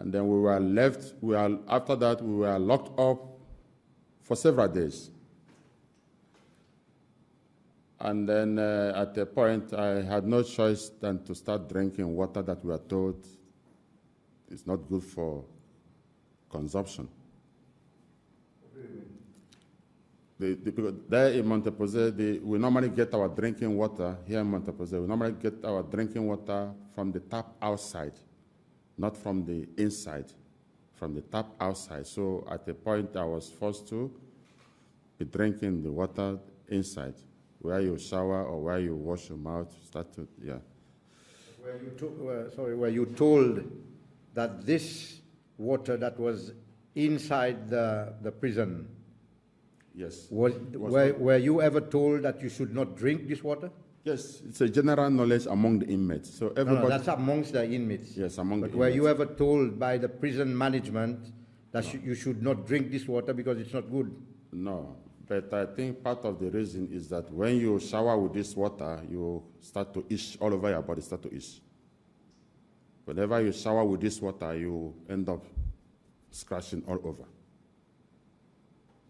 And then we were left, after that, we were locked up for several days. And then at a point, I had no choice than to start drinking water that we were told is not good for consumption. Because there in Posée, we normally get our drinking water here in Posée. We normally get our drinking water from the tap outside, not from the inside, from the tap outside. So at a point, I was forced to be drinking the water inside, where you shower or where you wash your mouth. Yeah. Were you told that this water that was inside the prison? Yes. Were you ever told that you should not drink this water? Yes, it's a general knowledge among the inmates. So everybody. No, that's amongst the inmates. Yes, among the inmates. But were you ever told by the prison management that you should not drink this water because it's not good? No, but I think part of the reason is that when you shower with this water, you start to itch all over your body, start to itch. Whenever you shower with this water, you end up scratching all over.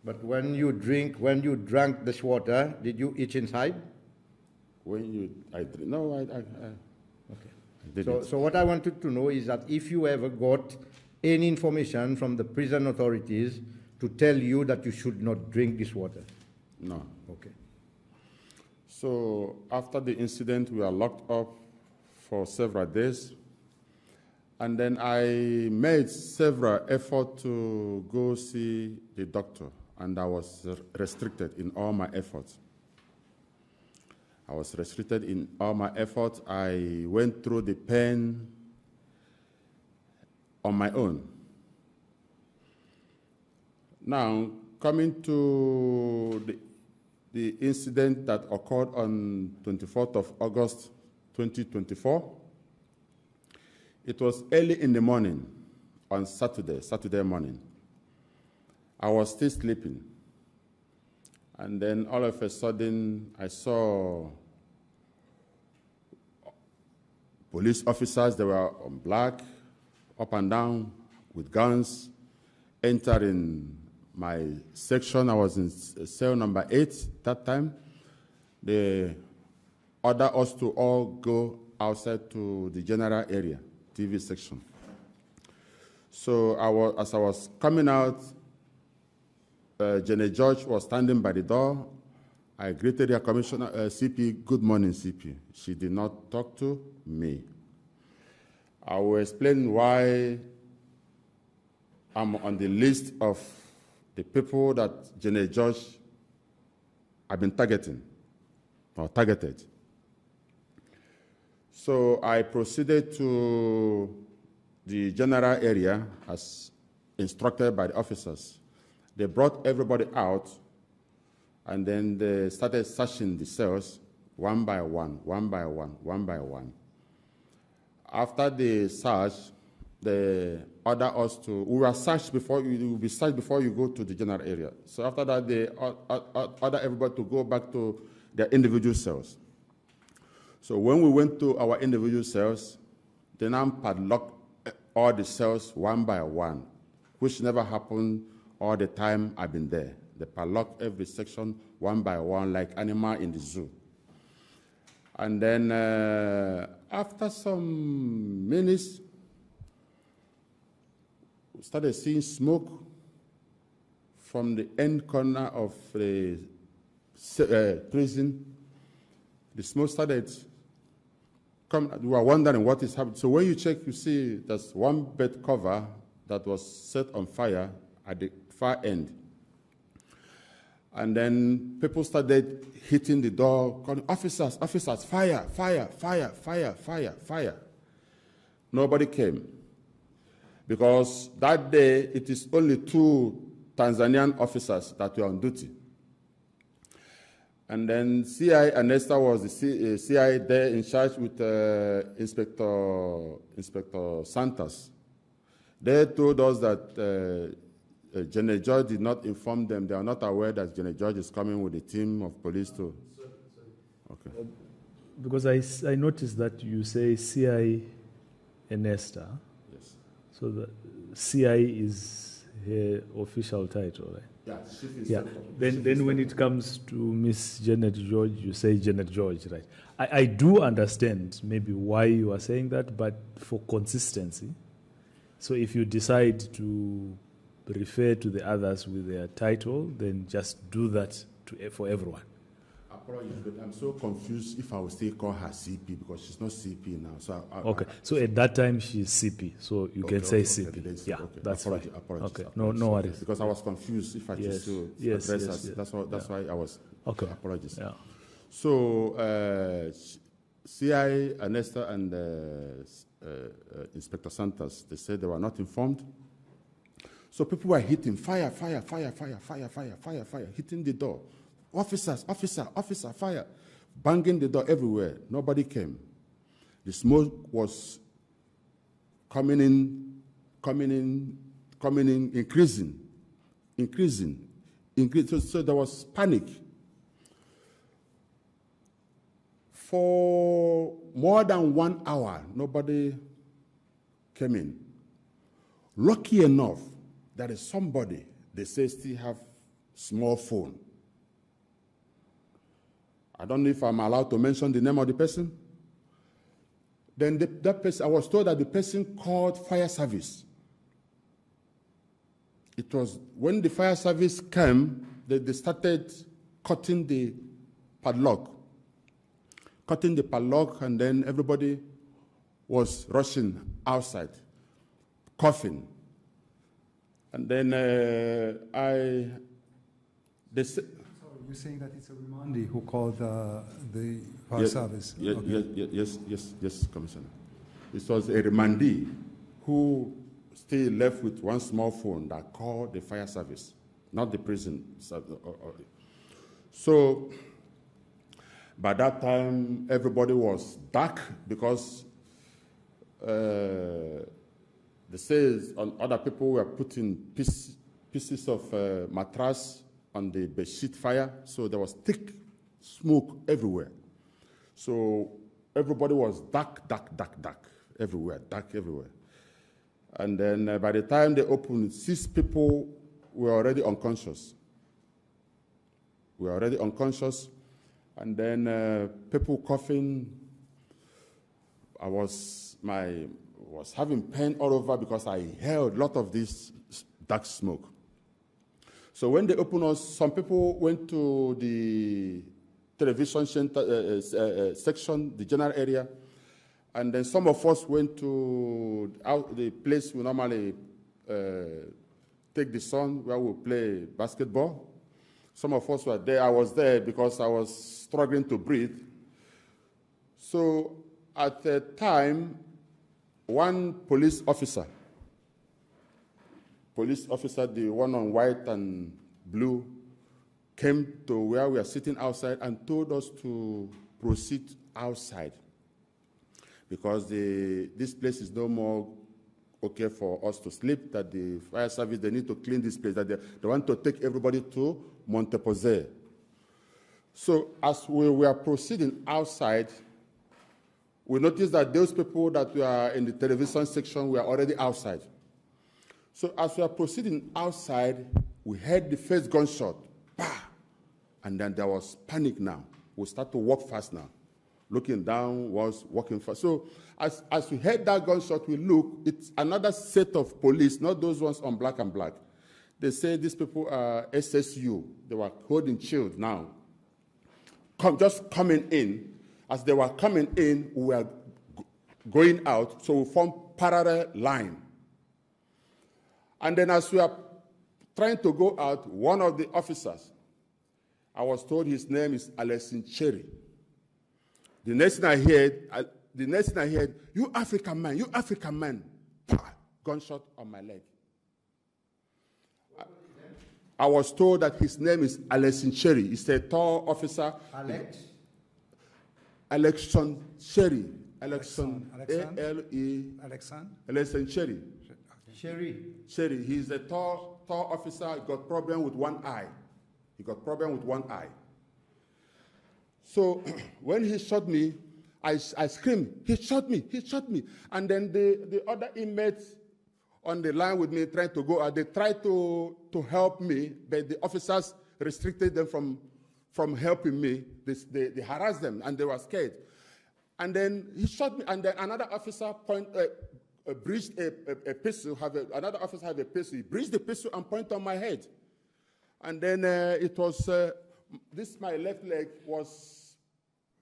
But when you drank this water, did you itch inside? Okay. So what I wanted to know is that if you ever got any information from the prison authorities to tell you that you should not drink this water? No. Okay. So after the incident, we were locked up for several days. And then I made several efforts to go see the doctor, and I was restricted in all my efforts. I was restricted in all my efforts. I went through the pain on my own. Now, coming to the incident that occurred on 24th of August, 2024, it was early in the morning on Saturday morning. I was still sleeping. And then all of a sudden, I saw police officers, they were on black, up and down, with guns, entering my section. I was in cell number 8 that time. They ordered us to all go outside to the general area, TV section. So as I was coming out, Jenny George was standing by the door. I greeted her commissioner, CP, good morning, CP. She did not talk to me. I will explain why I'm on the list of the people that Jenny George have been targeted. So I proceeded to the general area as instructed by the officers. They brought everybody out, and then they started searching the cells one by one. After the search, they ordered us to, we were searched before, you will be searched before you go to the general area. So after that, they ordered everybody to go back to their individual cells. So when we went to our individual cells, they now padlocked all the cells one by one, which never happened all the time I've been there. They padlocked every section one by one like animal in the zoo. And then after some minutes, we started seeing smoke from the end corner of the prison. The smoke started coming. We were wondering what is happening. So when you check, you see there's one bed cover that was set on fire at the far end. And then people started hitting the door, calling, officers, officers, fire, fire, fire, fire, fire, fire. Nobody came. Because that day, it is only 2 Tanzanian officers that were on duty. And then CI Anesta was the CI there in charge with Inspector Santos. They told us that General George did not inform them. They are not aware that General George is coming with a team of police to. Sorry. Okay. Because I noticed that you say CI Anesta. Yes. So the CI is her official title, right? Yeah, chief Yeah. inspector. Then when it comes to Miss Janet George, you say Janet George, right? I do understand maybe why you are saying that, but for consistency. So if you decide to refer to the others with their title, then just do that for everyone. Apologies, but I'm so confused if I will still call her CP because she's not CP now. So Okay. So at that time she's CP, so you can say CP. Yeah, okay. that's Apologies, fine. apologies, Okay. apologies. No worries. Because I was confused if I Yes, just to yes, address yes, us. yes. That's why I was. Okay. So apologies. Yeah. So CI, Anesta, and Inspector Santos, they said they were not informed. So people were hitting fire, hitting the door. Officers, fire, banging the door everywhere. Nobody came. The smoke was coming in, increasing. So there was panic. For more than 1 hour, nobody came in. Lucky enough, there is somebody, they say still have small phone. I don't know if I'm allowed to mention the name of the person. Then that person, I was told that the person called fire service. It was when the fire service came, they started cutting the padlock, and then everybody was rushing outside, coughing. And then they said, you're saying that it's a Remandi who called the fire service? Yes, Commissioner. It was a Remandi who still left with one small phone that called the fire service, not the prison. So by that time, everybody was dark because they say other people were putting pieces of mattress on the bedsheet fire, so there was thick smoke everywhere. So everybody was dark everywhere. And then by the time they opened, 6 people were already unconscious. And then people coughing. I was having pain all over because I held a lot of this dark smoke. So when they opened us, some people went to the television center, section, the general area, and then some of us went to the place we normally take the sun, where we play basketball. Some of us were there. I was there because I was struggling to breathe. So at the time, one police officer, the one on white and blue, came to where we are sitting outside and told us to proceed outside because this place is no more okay for us to sleep, that the fire service, they need to clean this place, that they want to take everybody to Posée. So as we were proceeding outside, we noticed that those people that were in the television section were already outside. So as we are proceeding outside, we heard the first gunshot, bah! And then there was panic now. We start to walk fast now. Looking down was walking fast. So as we heard that gunshot, we look, it's another set of police, not those ones on black and black. They say these people are SSU. They were holding shield now. Just coming in. As they were coming in, we were going out, so we formed parallel line. And then as we are trying to go out, one of the officers, I was told his name is Alessin Cherry. The next thing I heard, you African man, gunshot on my leg. I was told that his name is Alessin Cherry. He's a tall officer. Alexon Cherry. Alexon Cherry. Cherry. He's a tall officer. He got problem with one eye. So when he shot me, I screamed, he shot me. And then the other inmates on the line with me trying to go out. They tried to help me, but the officers restricted them from helping me. They harassed them, and they were scared. And then he shot me, and then another officer breached a pistol. Another officer had a pistol. He breached the pistol and pointed on my head. And then it was, my left leg was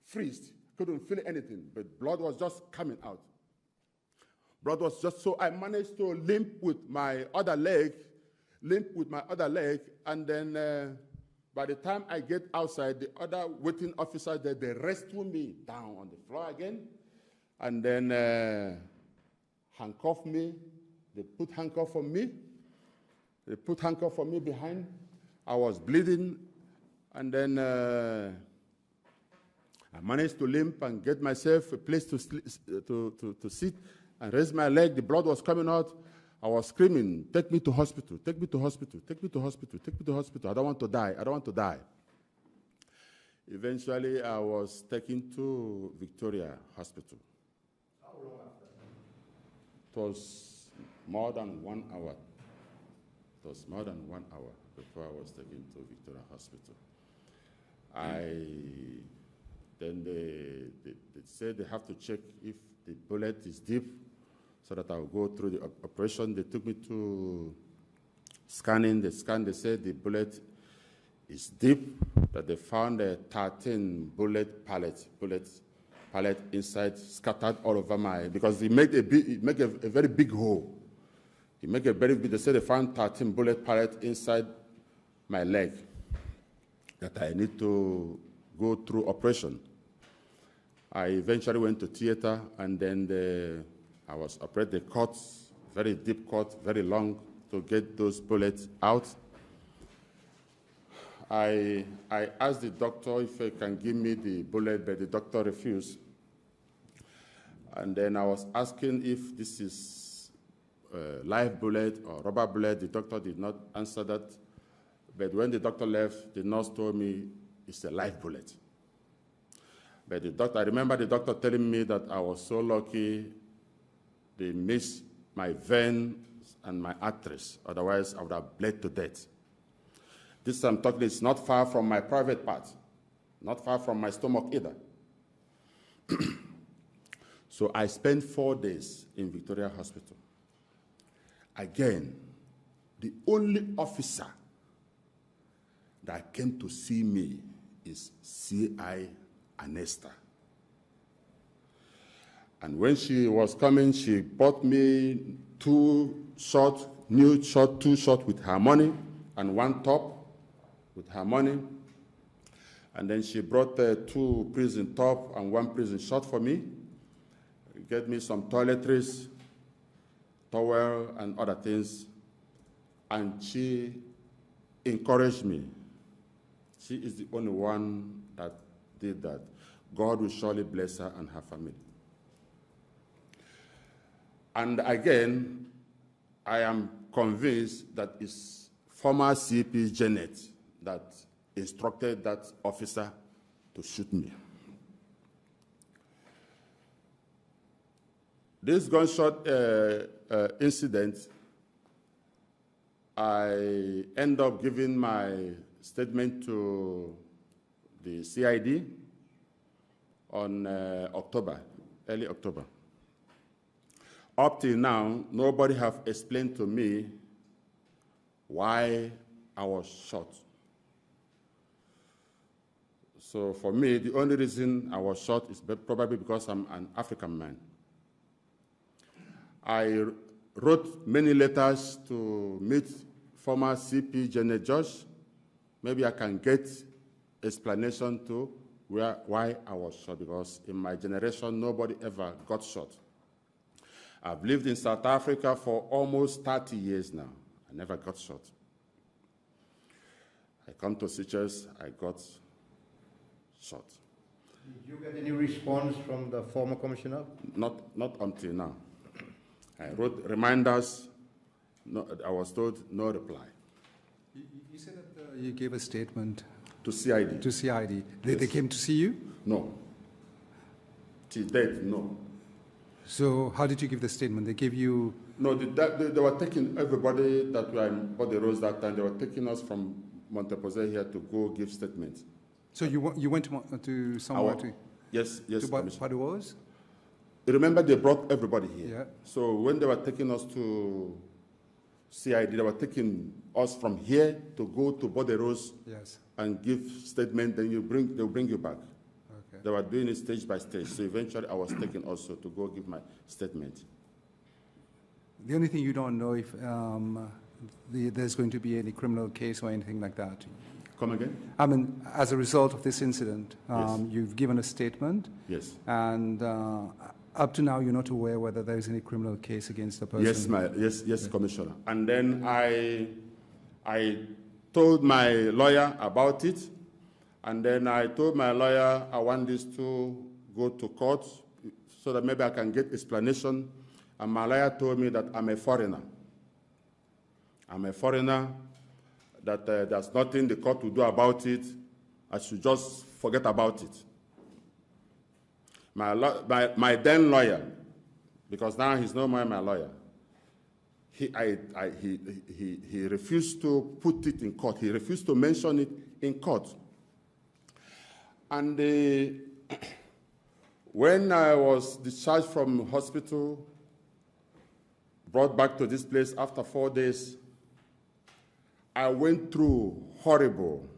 freezed. Couldn't feel anything, but blood was just coming out. Blood was just, so I managed to limp with my other leg, and then by the time I get outside, the other waiting officers, they rescue me down on the floor again, and then handcuff me. They put handcuff on me. They put handcuff on me behind. I was bleeding, and then I managed to limp and get myself a place to sit and raise my leg. The blood was coming out. I was screaming, "Take me to hospital, take me to hospital, take me to hospital, take me to hospital. I don't want to die, I don't want to die." Eventually, I was taken to Victoria Hospital. How long after? It was more than 1 hour. It was more than 1 hour before I was taken to Victoria Hospital. Then they said they have to check if the bullet is deep so that I'll go through the operation. They took me to scanning. They scanned, they said the bullet is deep, that they found a 13 bullet pallet inside, scattered all over because he made a very big hole. They said they found 13 bullet pellets inside my leg that I need to go through operation. I eventually went to theater, and then I was operated. The cut, very deep cut, very long, to get those bullets out. I asked the doctor if he can give me the bullet, but the doctor refused. And then I was asking if this is live bullet or rubber bullet. The doctor did not answer that. But when the doctor left, the nurse told me it's a live bullet. But I remember the doctor telling me that I was so lucky they missed my veins and my arteries. Otherwise, I would have bled to death. This I'm talking is not far from my private part, not far from my stomach either. So I spent 4 days in Victoria Hospital. Again, the only officer that came to see me is C.I. Anesta. And when she was coming, she bought me 2 shorts with her money, and 1 top with her money. And then she brought 2 prison top and 1 prison short for me. Get me some toiletries, towel, and other things. And she encouraged me. She is the only one that did that. God will surely bless her and her family. And again, I am convinced that it's former CP Janet that instructed that officer to shoot me. This gunshot incident, I end up giving my statement to the CID on early October. Up till now, nobody have explained to me why I was shot. So for me, the only reason I was shot is probably because I'm an African man. I wrote many letters to meet former CP Janet George. Maybe I can get explanation to why I was shot, because in my generation, nobody ever got shot. I've lived in South Africa for almost 30 years now. I never got shot. I come to Seychelles, I got shot. Did you get any response from the former commissioner? Not until now. I wrote reminders. No, I was told no reply. You said that you gave a statement to CID. To CID. They came to see you? No. Till date, no. So how did you give the statement? They gave you No, they were taking everybody that were in Body Rose that time. They were taking us from Posée here to go give statements. So you went to somewhere to Yes, Commissioner. Body Rose? Remember, they brought everybody here. Yeah. So when they were taking us to CID, they were taking us from here to go to Body Rose Yes. and give statement. Then they'll bring you back. Okay. They were doing it stage by stage. So eventually, I was taken also to go give my statement. The only thing you don't know if there's going to be any criminal case or anything like that. Come again? I mean, as a result of this incident, Yes. you've given a statement, Yes. and up to now, you're not aware whether there is any criminal case against the person. Yes, Commissioner. And then I told my lawyer about it, and then I told my lawyer I want this to go to court so that maybe I can get explanation. And my lawyer told me that I'm a foreigner. I'm a foreigner, that there's nothing the court will do about it. I should just forget about it. My then lawyer, because now he's no more my lawyer, he refused to put it in court. He refused to mention it in court. And when I was discharged from hospital, brought back to this place after 4 days, I went through horrible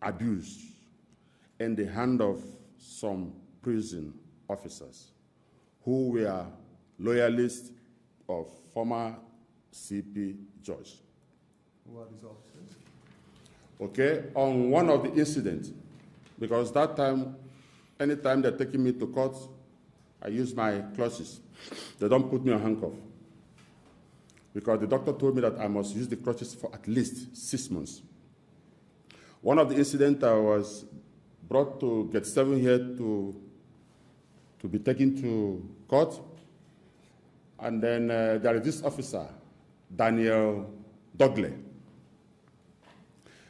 abuse in the hand of some prison officers who were loyalists of former CP George. Who are these officers? Okay, on one of the incidents, because that time, anytime they're taking me to court, I use my clutches. They don't put me on handcuff. Because the doctor told me that I must use the crutches for at least 6 months. One of the incidents, I was brought to Gate 7 here to be taken to court. And then there is this officer, Daniel Dogley.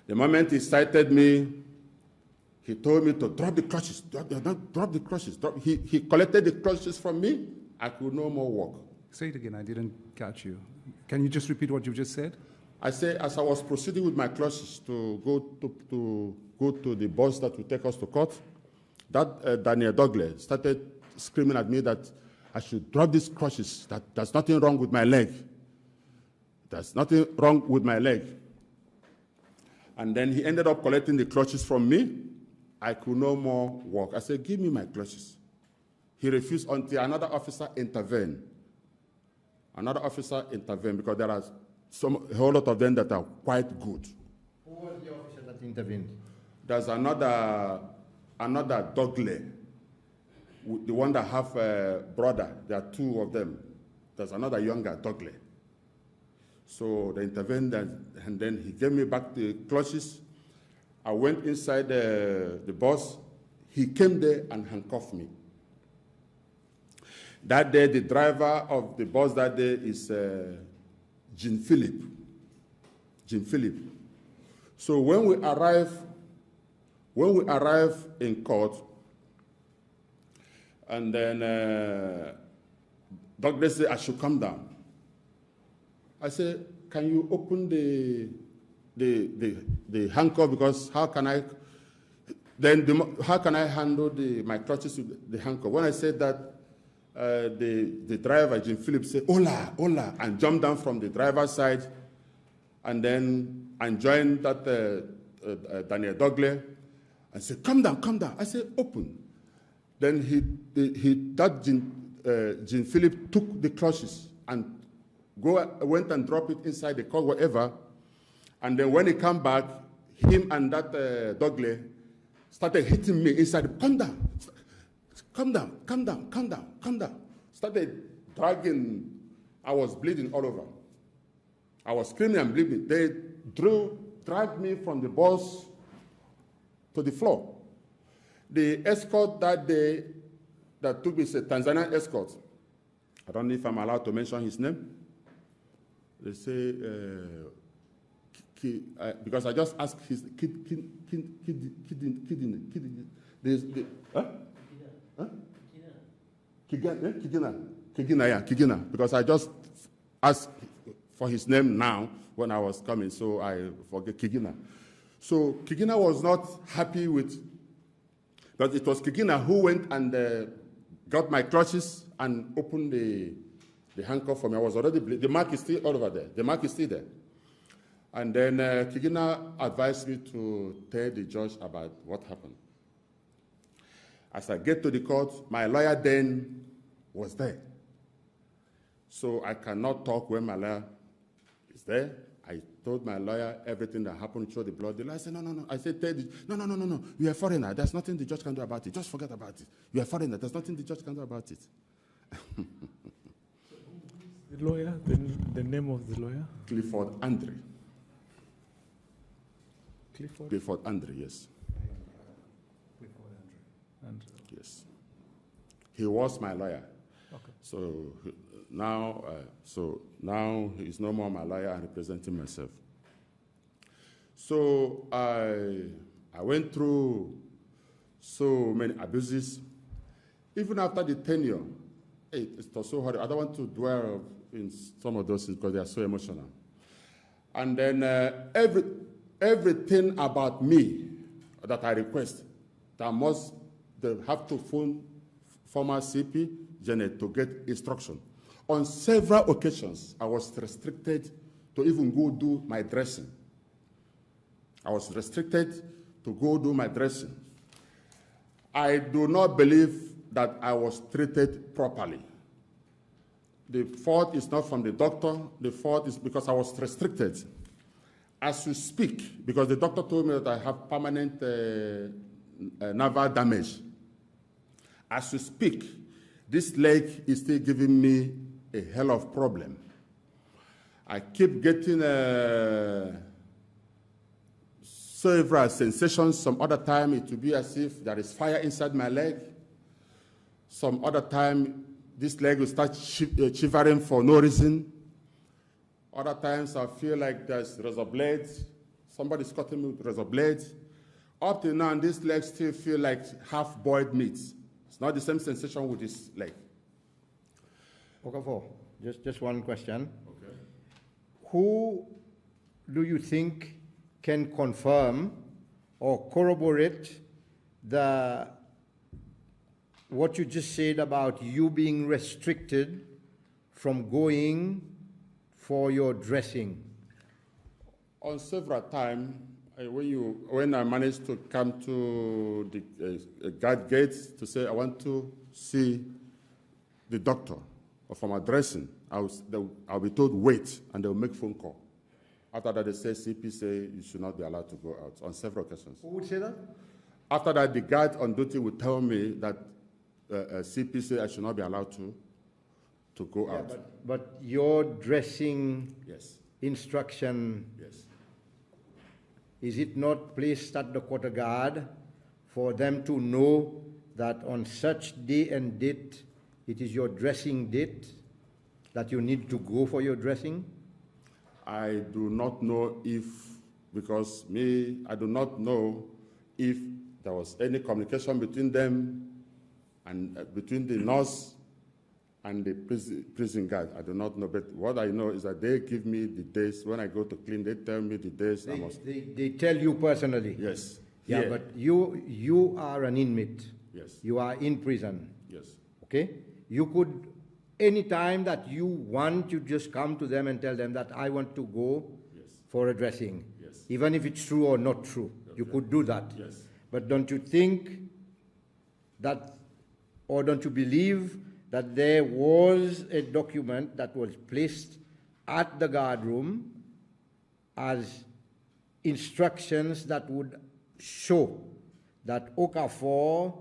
The moment he cited me, he told me to drop the crutches. Drop the crutches. He collected the crutches from me. I could no more walk. Say it again, I didn't catch you. Can you just repeat what you just said? I say, as I was proceeding with my clutches to go to the bus that will take us to court, that Daniel Douglas started screaming at me that I should drop these crutches, that there's nothing wrong with my leg. There's nothing wrong with my leg. And then he ended up collecting the clutches from me. I could no more walk. I said, give me my clutches. He refused until another officer intervened. Another officer intervened because there are a whole lot of them that are quite good. Who was the officer that intervened? There's another Dogley, the one that have a brother. There are 2 of them. There's another younger Dogley. So they intervened, and then he gave me back the clutches. I went inside the bus. He came there and handcuffed me. That day, the driver of the bus that day is Jean Philip. So when we arrive in court, and then Douglas said I should come down. I said, can you open the handcuff, because how can I handle my clutches with the handcuff? When I said that, the driver, Jim Phillips, said, hola, hola, and jumped down from the driver's side, and joined that Daniel Douglas, and said, come down. I said, open. Then Jim Phillips took the clutches and went and dropped it inside the car, whatever. And then when he came back, him and that Douglas started hitting me inside. Come down. Started dragging. I was bleeding all over. I was screaming and bleeding. They dragged me from the bus to the floor. The escort that day that took me is a Tanzanian escort. I don't know if I'm allowed to mention his name. They say, because I just asked his Kigina, because I just asked for his name now when I was coming, so I forget Kigina. So Kigina was not happy with, but it was Kigina who went and got my clutches and opened the handcuff for me. I was already bleeding. The mark is still all over there. The mark is still there. And then Kigina advised me to tell the judge about what happened. As I get to the court, my lawyer then was there. So I cannot talk when my lawyer is there. I told my lawyer everything that happened, showed the blood. The lawyer said, no. I said, no. You are a foreigner. There's nothing the judge can do about it. Just forget about it. You are a foreigner. There's nothing the judge can do about it. The lawyer, the name of the lawyer? Clifford Andre. Clifford Andre, yes. Andre. Yes. He was my lawyer. Okay. So now he's no more my lawyer. I'm representing myself. So I went through so many abuses. Even after the tenure, it was so hard. I don't want to dwell in some of those things because they are so emotional. And then everything about me that I request, they have to phone former CP Janet to get instruction. On several occasions, I was restricted to even go do my dressing. I was restricted to go do my dressing. I do not believe that I was treated properly. The fault is not from the doctor. The fault is because I was restricted. As you speak, because the doctor told me that I have permanent nerve damage. As you speak, this leg is still giving me a hell of a problem. I keep getting several sensations. Some other time it will be as if there is fire inside my leg. Some other time this leg will start shivering for no reason. Other times I feel like there's razor blades. Somebody's cutting me with razor blades. Up till now, this leg still feel like half-boiled meat. It's not the same sensation with this leg. Okafor, just one question. Okay. Who do you think can confirm or corroborate what you just said about you being restricted from going for your dressing? On several times, when I managed to come to the guard gates to say I want to see the doctor or for my dressing, I'll be told wait, and they'll make phone call. After that, they say CP say you should not be allowed to go out on several occasions. Who would say that? Over that, the guard on duty would tell me that CP say I should not be allowed to go out. But your dressing Yes. instruction, Yes. is it not placed at the quarter guard for them to know that on such day and date, it is your dressing date, that you need to go for your dressing? I do not know I do not know if there was any communication between them and between the nurse and the prison guard. I do not know, but what I know is that they give me the days. When I go to clean, they tell me the days I must. They tell you personally? Yes. Yeah, Here. but you are an inmate. Yes. You are in prison. Yes. Okay? You could, any time that you want, you just come to them and tell them that I want to go for a dressing. Yes. Even if it's true or not true. You could do that. Yes. But don't you think that, or don't you believe that there was a document that was placed at the guard room as instructions that would show that Okafor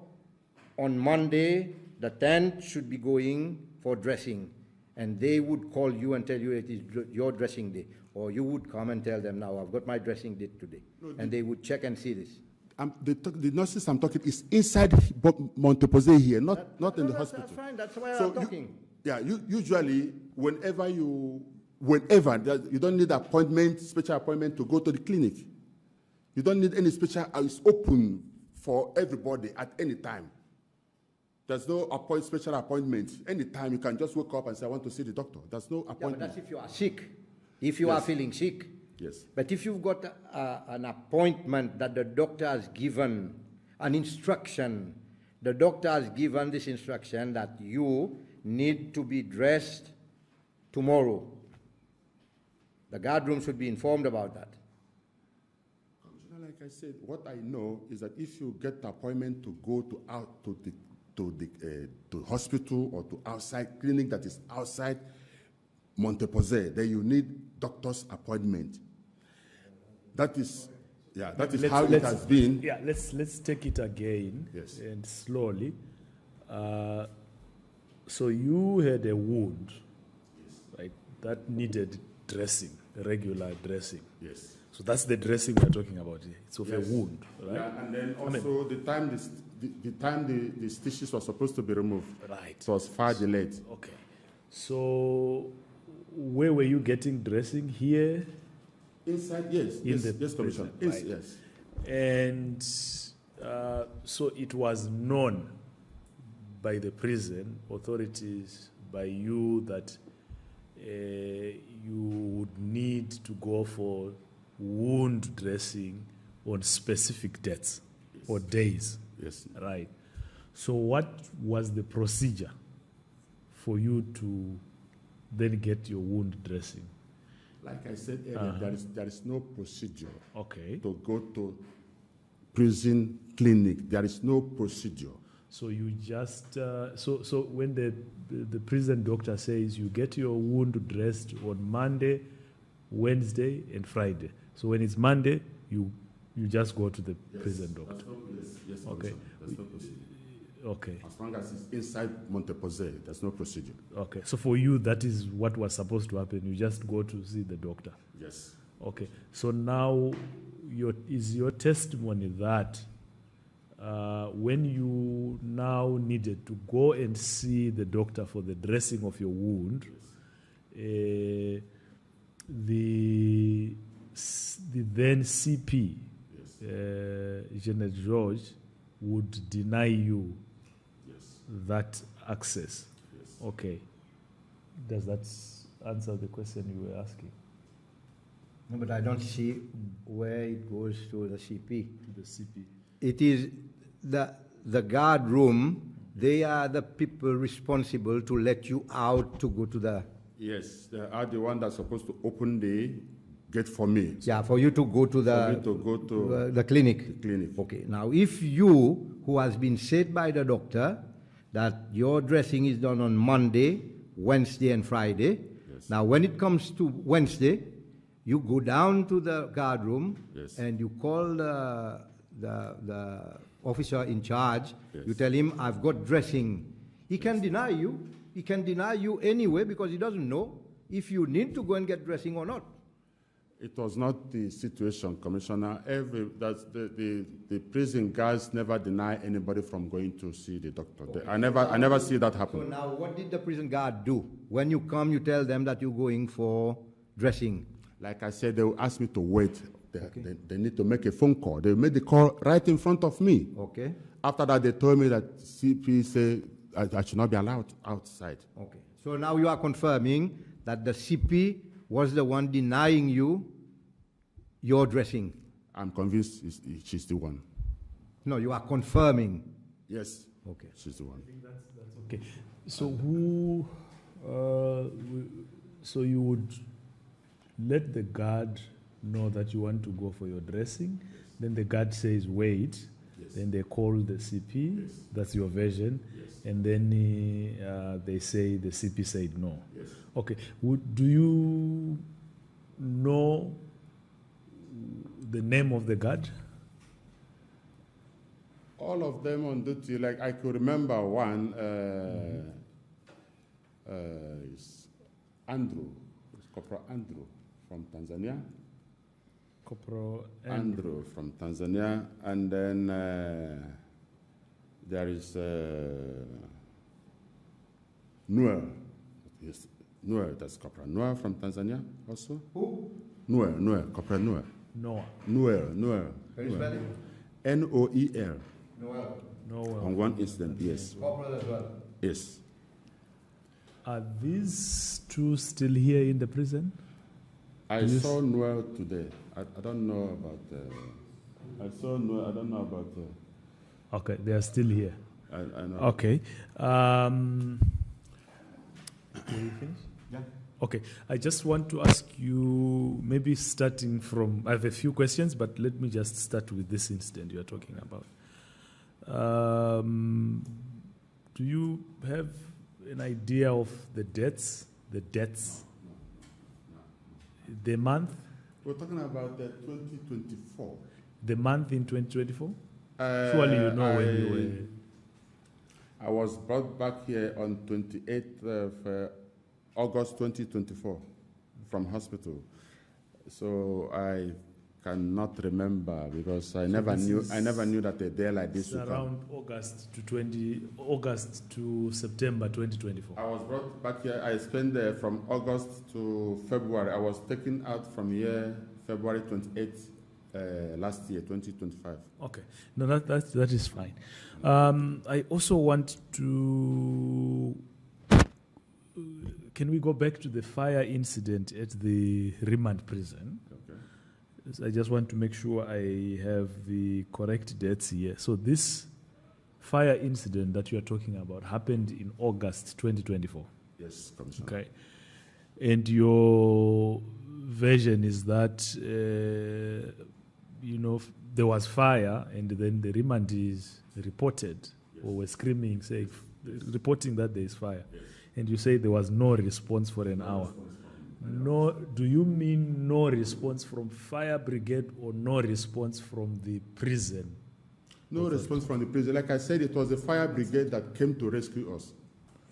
on Monday, the 10th, should be going for dressing, and they would call you and tell you it is your dressing day, or you would come and tell them, now I've got my dressing date today, and they would check and see this. The nurses I'm talking is inside Posée here, not in the hospital. That's fine. That's why I'm talking. Usually, whenever you don't need special appointment to go to the clinic. You don't need any special. It's open for everybody at any time. There's no special appointment. Anytime you can just wake up and say, I want to see the doctor. There's no Yeah, but appointment. that's if you are sick. If you are feeling sick. Yes. But if you've got an appointment that the doctor has given, an instruction, the doctor has given this instruction that you need to be dressed tomorrow, the guardroom should be informed about that. Commissioner, like I said, what I know is that if you get the appointment to go to hospital or to outside clinic that is outside Posée, then you need doctor's appointment. That is, yeah, that is how it has been. Yeah, let's take it again. Yes. And slowly. So you had a wound, right? That needed dressing, regular dressing. Yes. So that's the dressing we're talking about here. It's of a wound, right? Yeah, and then also the time the stitches were supposed to be removed, Right. it was far delayed. Okay. So where were you getting dressing? Here? Inside, yes. In the yes, Commissioner. prison, right. Yes. And so it was known by the prison authorities, by you, that you would need to go for wound dressing on specific dates or days. Yes. Right. So what was the procedure for you to then get your wound dressing? Like I said earlier, there is no procedure Okay. to go to prison clinic. There is no procedure. So you just so when the prison doctor says you get your wound dressed on Monday, Wednesday, and Friday. So when it's Monday, you just go to the prison doctor. Yes, Okay. there's no procedure. Okay. As long as it's inside Posée, there's no procedure. Okay. So for you, that is what was supposed to happen. You just go to see the doctor. Yes. Okay. So now, is your testimony that when you now needed to go and see the doctor for the dressing of your wound, the then CP, Janet George, would deny you that access? Yes. Okay. Does that answer the question you were asking? No, but I don't see where it goes to the CP. To the CP. It is the guard room. They are the people responsible to let you out to go to the. Yes, they are the one that's supposed to open the gate for me. Yeah, for you to go to For me to go to the clinic. the clinic. Okay. Now, if you, who has been said by the doctor that your dressing is done on Monday, Wednesday, and Friday. Yes. Now, when it comes to Wednesday, you go down to the guard room Yes. and you call the officer in charge. Yes. You tell him, I've got dressing. He can deny you. He can deny you anyway because he doesn't know if you need to go and get dressing or not. It was not the situation, Commissioner. The prison guards never deny anybody from going to see the doctor. I never see that So happen. now, what did the prison guard do? When you come, you tell them that you're going for dressing. Like I said, they will ask me to wait. They need to make a phone call. They made the call right in front of me. Okay? After that, they told me that CP said I should not be allowed outside. Okay. So now you are confirming that the CP was the one denying you your dressing. I'm convinced she's the one. No, you are confirming. Yes. Okay. She's the one. Okay. So so you would let the guard know that you want to go for your dressing. Then the guard says, wait. Yes. Then they call the CP. Yes. That's your version. Yes. And then they say the CP said no. Yes. Okay. Do you know the name of the guard? All of them on duty, like I could remember one, is Andrew, it's Corporal Andrew from Tanzania. Corporal Andrew from Tanzania, and then there is Noor. Yes, Noor, that's Corporal Noor from Tanzania also. Who? Noor, Corporal Noor. Noah. Noor. Can you spell it? Noer. Noel. No. On one incident, yes. Corporal as well. Yes. Are these two still here in the prison? I Yes. saw Noel today. I don't know about. I saw Noel. I don't know about. Okay, they are still here. I know. Okay. Can you finish? Yeah. Okay. I just want to ask you, maybe starting from, I have a few questions, but let me just start with this incident you are talking about. Do you have an idea of the dates? The dates? The month? We're talking about 2024. The month in 2024? Surely you know when you were. I was brought back here on 28th of August 2024 from hospital. So I cannot remember because I never knew that a day like this would come. Around August to September 2024. I was brought back here. I spent there from August to February. I was taken out from here February 28th last year, 2025. Okay, no, that is fine. I also want to. Can we go back to the fire incident at the remand prison? Okay. I just want to make sure I have the correct dates here. So this fire incident that you are talking about happened in August 2024. Yes, Commissioner. Okay. And your version is that, there was fire and then the remandees reported or were screaming, reporting that there is fire. Yes. And you say there was no response for an hour. No, do you mean no response from fire brigade or no response from the prison? No response from the prison. Like I said, it was the fire brigade that came to rescue us.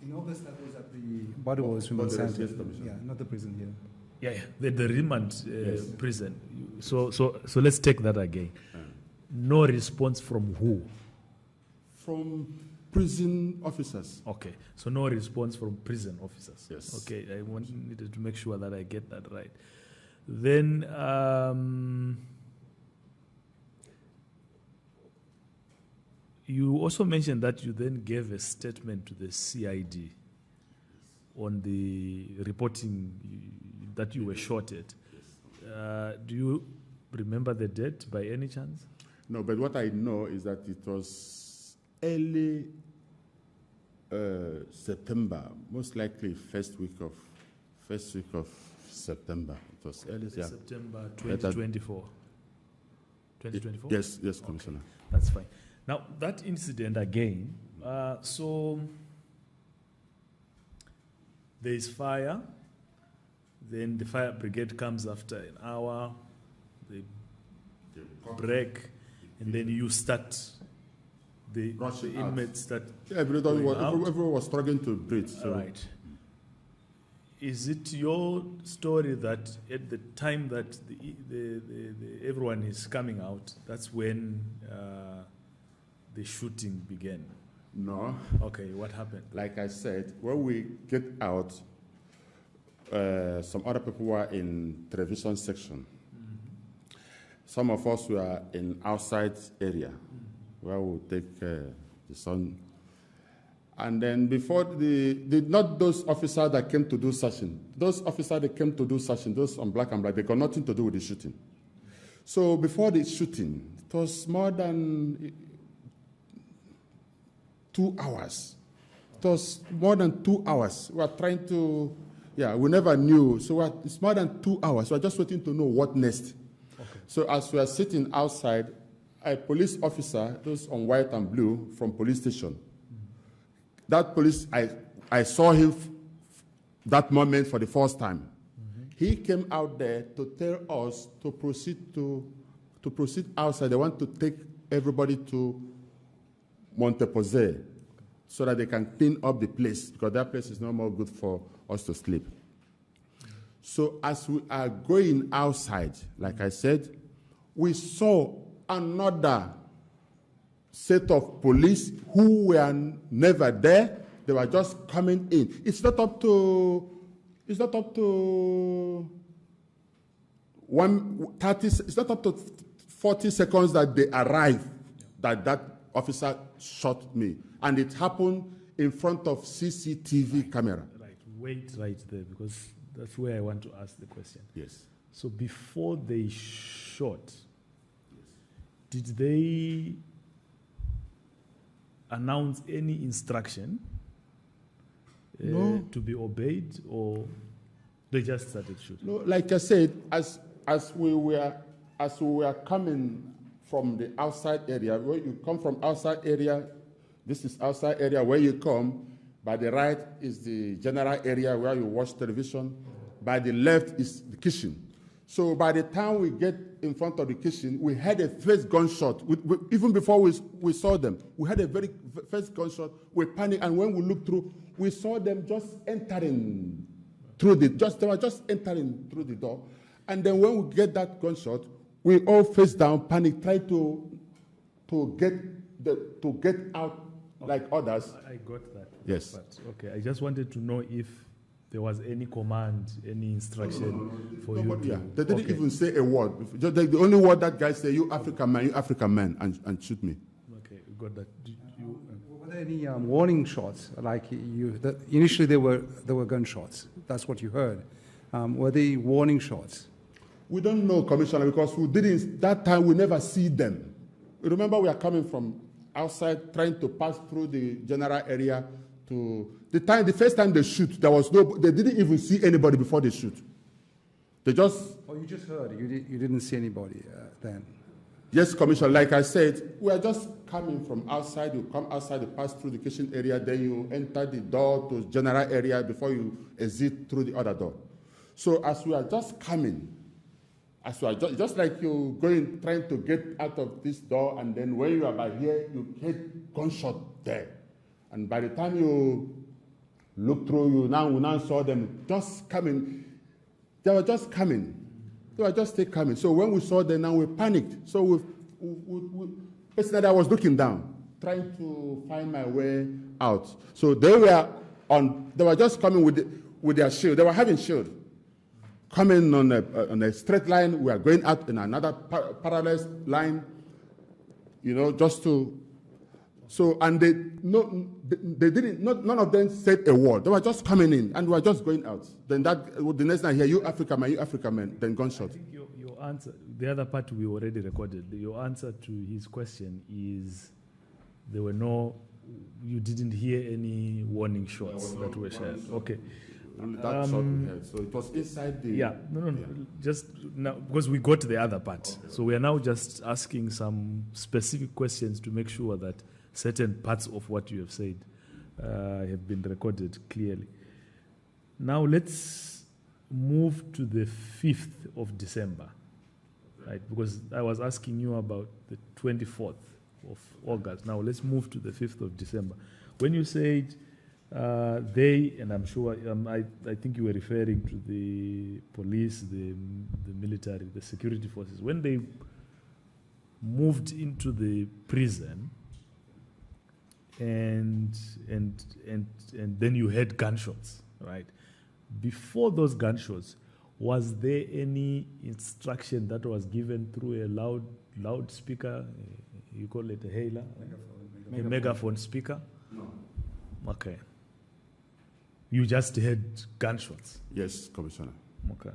In August, that was at the Bodyworks Human Center. Yeah, not the prison here. Yeah, the remand prison. So let's take that again. No response from who? From prison officers. Okay, so no response from prison officers. Yes. Okay, I needed to make sure that I get that right. Then, you also mentioned that you then gave a statement to the CID on the reporting that you were shot at. Do you remember the date by any chance? No, but what I know is that it was early September, most likely first week of September. It was early September 2024. 2024? Yes, Commissioner. Okay, that's fine. Now, that incident again, so there is fire, then the fire brigade comes after an hour, they break, and then you start, the inmates start. Yeah, everyone was struggling to breathe. So. Right. Is it your story that at the time that everyone is coming out, that's when the shooting began? No. Okay, what happened? Like I said, when we get out, some other people were in television section. Mm-hmm. Some of us were in outside area where we take the sun. And then before not those officers that came to do searching, those officers that came to do searching, those on black and black, they got nothing to do with the shooting. So before the shooting, it was more than 2 hours. It was more than 2 hours. We were trying to, we never knew. So it's more than 2 hours. We are just waiting to know what next. Okay. So as we are sitting outside, a police officer, those on white and blue from police station, that police, I saw him that moment for the first time. Mm-hmm. He came out there to tell us to proceed outside. They want to take everybody to Posée so that they can clean up the place because that place is no more good for us to sleep. So as we are going outside, like I said, we saw another set of police who were never there. They were just coming in. It's not up to 40 seconds that they arrive, that officer shot me. And it happened in front of CCTV camera. Right, wait right there, because that's where I want to ask the question. Yes. So before they shot, did they announce any instruction No. to be obeyed, or they just started shooting? No, like I said, as we were coming from the outside area, where you come from outside area, this is outside area where you come. By the right is the general area where you watch television. By the left is the kitchen. So by the time we get in front of the kitchen, we had a first gunshot. Even before we saw them, we had a very first gunshot. We panicked, and when we looked through, we saw them just entering through they were just entering through the door. And then when we get that gunshot, we all face down, panic, try to get out like others. I got that. Yes. But, okay, I just wanted to know if there was any command, any instruction for Nobody, you yeah. to... They didn't even say a word. Just the only word that guy said, you African man, and shoot me. Okay, got that. Were there any warning shots? Like initially there were gunshots. That's what you heard. Were they warning shots? We don't know, Commissioner, because we didn't, that time we never see them. Remember, we are coming from outside, trying to pass through the general area to, the first time they shoot, they didn't even see anybody before they shoot. They just... Oh, you just heard. You didn't see anybody then? Yes, Commissioner, like I said, we are just coming from outside. You come outside, you pass through the kitchen area, then you enter the door to general area before you exit through the other door. So as we are just coming, just like you going, trying to get out of this door, and then when you are by here, you get gunshot there. And by the time you look through, we now saw them just coming. They were just coming. They were just still coming. So when we saw them, now we panicked. So personally, I was looking down, trying to find my way out. So they were just coming with their shield. They were having shield. Coming on a straight line, we are going out in another parallel line, just to. So, and they didn't, none of them said a word. They were just coming in, and we were just going out. Then the next night, you African man, then gunshot. I think your answer, the other part we already recorded, your answer to his question is you didn't hear any warning shots that were shared. Okay. That shot we had. So it was inside the... Yeah, no. Just now, because we got the other part. Okay. So we are now just asking some specific questions to make sure that certain parts of what you have said have been recorded clearly. Now let's move to the 5th of December, right? Because I was asking you about the 24th of August. Now let's move to the 5th of December. When you said and I'm sure, I think you were referring to the police, the military, the security forces. When they moved into the prison, and then you heard gunshots, right? Before those gunshots, was there any instruction that was given through a loudspeaker? You call it a hailer? A megaphone speaker? No. Okay. You just heard gunshots? Yes, Commissioner. Okay.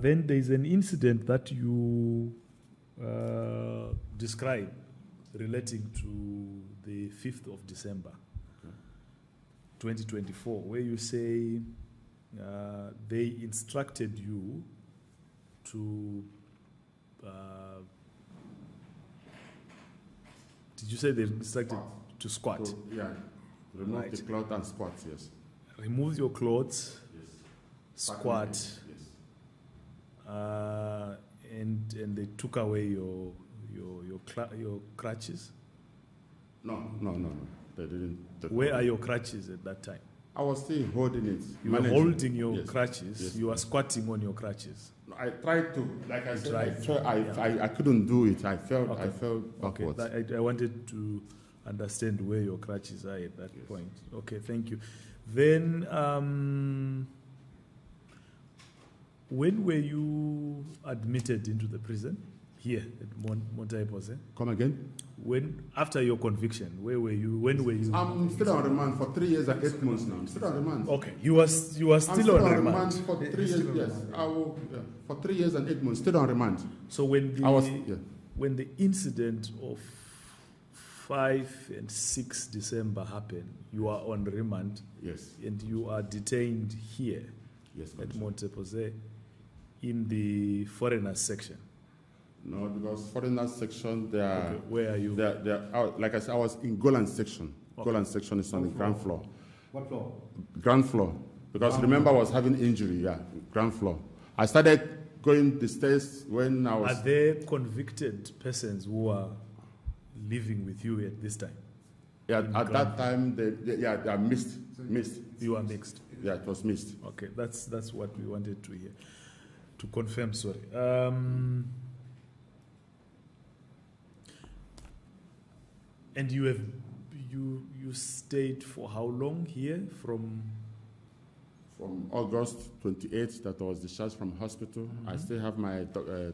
Then there's an incident that you describe relating to the 5th of December, 2024, where you say they instructed you to... did you say they instructed to squat? So, yeah. Remove the cloth and squat, yes. Remove your clothes, yes. Squat, yes. And they took away your crutches? No. They didn't. Where are your crutches at that time? I was still holding it. You were holding your yes. crutches. Yes. You were squatting on your crutches. I tried to, like I said, tried. I couldn't do it. I fell Okay. backwards. I wanted to understand where your crutches are at that point. Okay, thank you. Then, when were you admitted into the prison? here at Montagne Posée? Come again? When, after your conviction, where were you? When were you? I'm still on remand for 3 years and 8 months now. I'm still on remand. Okay, you are still I'm still on on remand. remand for 3 years. Yes, for 3 years and 8 months, still on remand. So when the Yeah. when the incident of 5 and 6 December happened, you are on remand. Yes. And you are detained here Yes, at Commissioner. Montagne Posée in the foreigners section. No, because foreigners section, they are. Okay, where are you? They are out. Like I said, I was in Golan section. Okay. Golan section is on the ground floor. What floor? Ground floor. Because remember, I was having injury. Yeah, ground floor. I started going the stairs when I was. Are there convicted persons who are living with you at this time? Yeah, at that time, they are mixed. Mixed. You are mixed. Yeah, it was mixed. Okay, that's what we wanted to hear. To confirm, sorry. And you stayed for how long here? From August 28th, that I was discharged from hospital. I still have my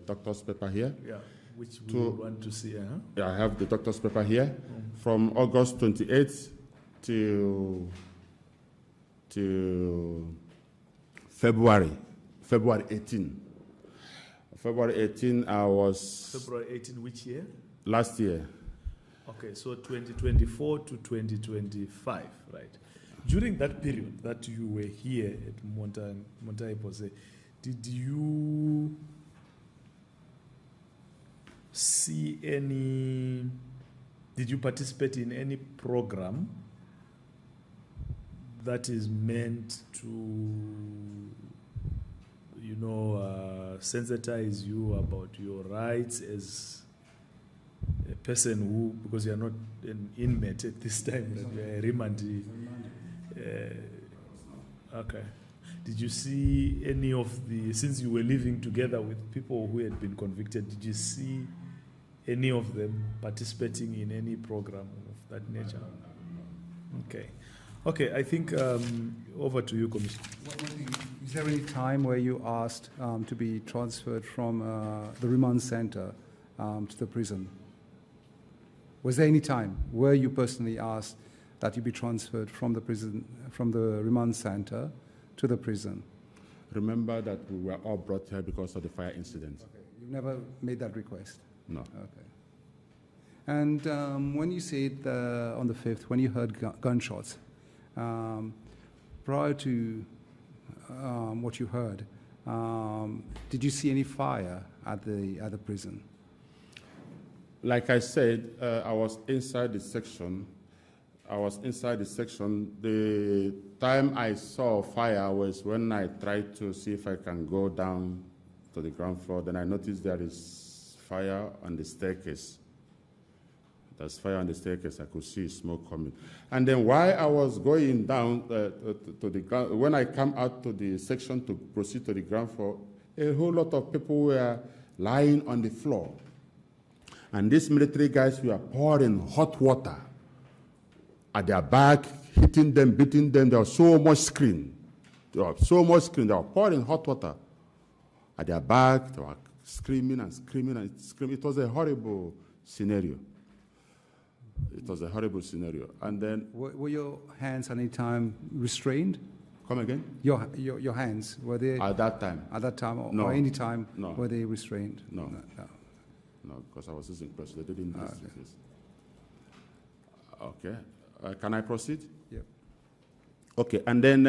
doctor's paper here. yeah, which we would want to see. Yeah, I have the doctor's paper here. From August 28th to February 18. February 18, I was February 18, which year? last year. Okay, so 2024 to 2025, right? During that period that you were here at Montagne Posée, did you see any? Did you participate in any program that is meant to, sensitize you about your rights as a person who, because you are not an inmate at this time, that you are a remandee? Okay. Did you see any of the, since you were living together with people who had been convicted, did you see any of them participating in any program of that nature? Okay. Okay, I think over to you, Commissioner. Is there any time where you asked to be transferred from the remand center to the prison? Was there any time where you personally asked that you be transferred from the prison, from the remand center to the prison? Remember that we were all brought here because of the fire incident. Okay. You never made that request? No. Okay. And when you said on the 5th, when you heard gunshots, prior to what you heard, did you see any fire at the prison? Like I said, I was inside the section. The time I saw fire was when I tried to see if I can go down to the ground floor. Then I noticed there is fire on the staircase. There's fire on the staircase. I could see smoke coming. And then while I was going down to the ground, when I come out to the section to proceed to the ground floor, a whole lot of people were lying on the floor. And these military guys were pouring hot water at their back, hitting them, beating them. There was so much scream. They were pouring hot water at their back. They were screaming and screaming and screaming. It was a horrible scenario. And then... Were your hands at any time restrained? Come again? Your hands, were they... At that time? At that time, or, No. or any time, No. were they restrained? No. No, because I was using pressure. They didn't do this. Okay. Can I proceed? Yeah. Okay. And then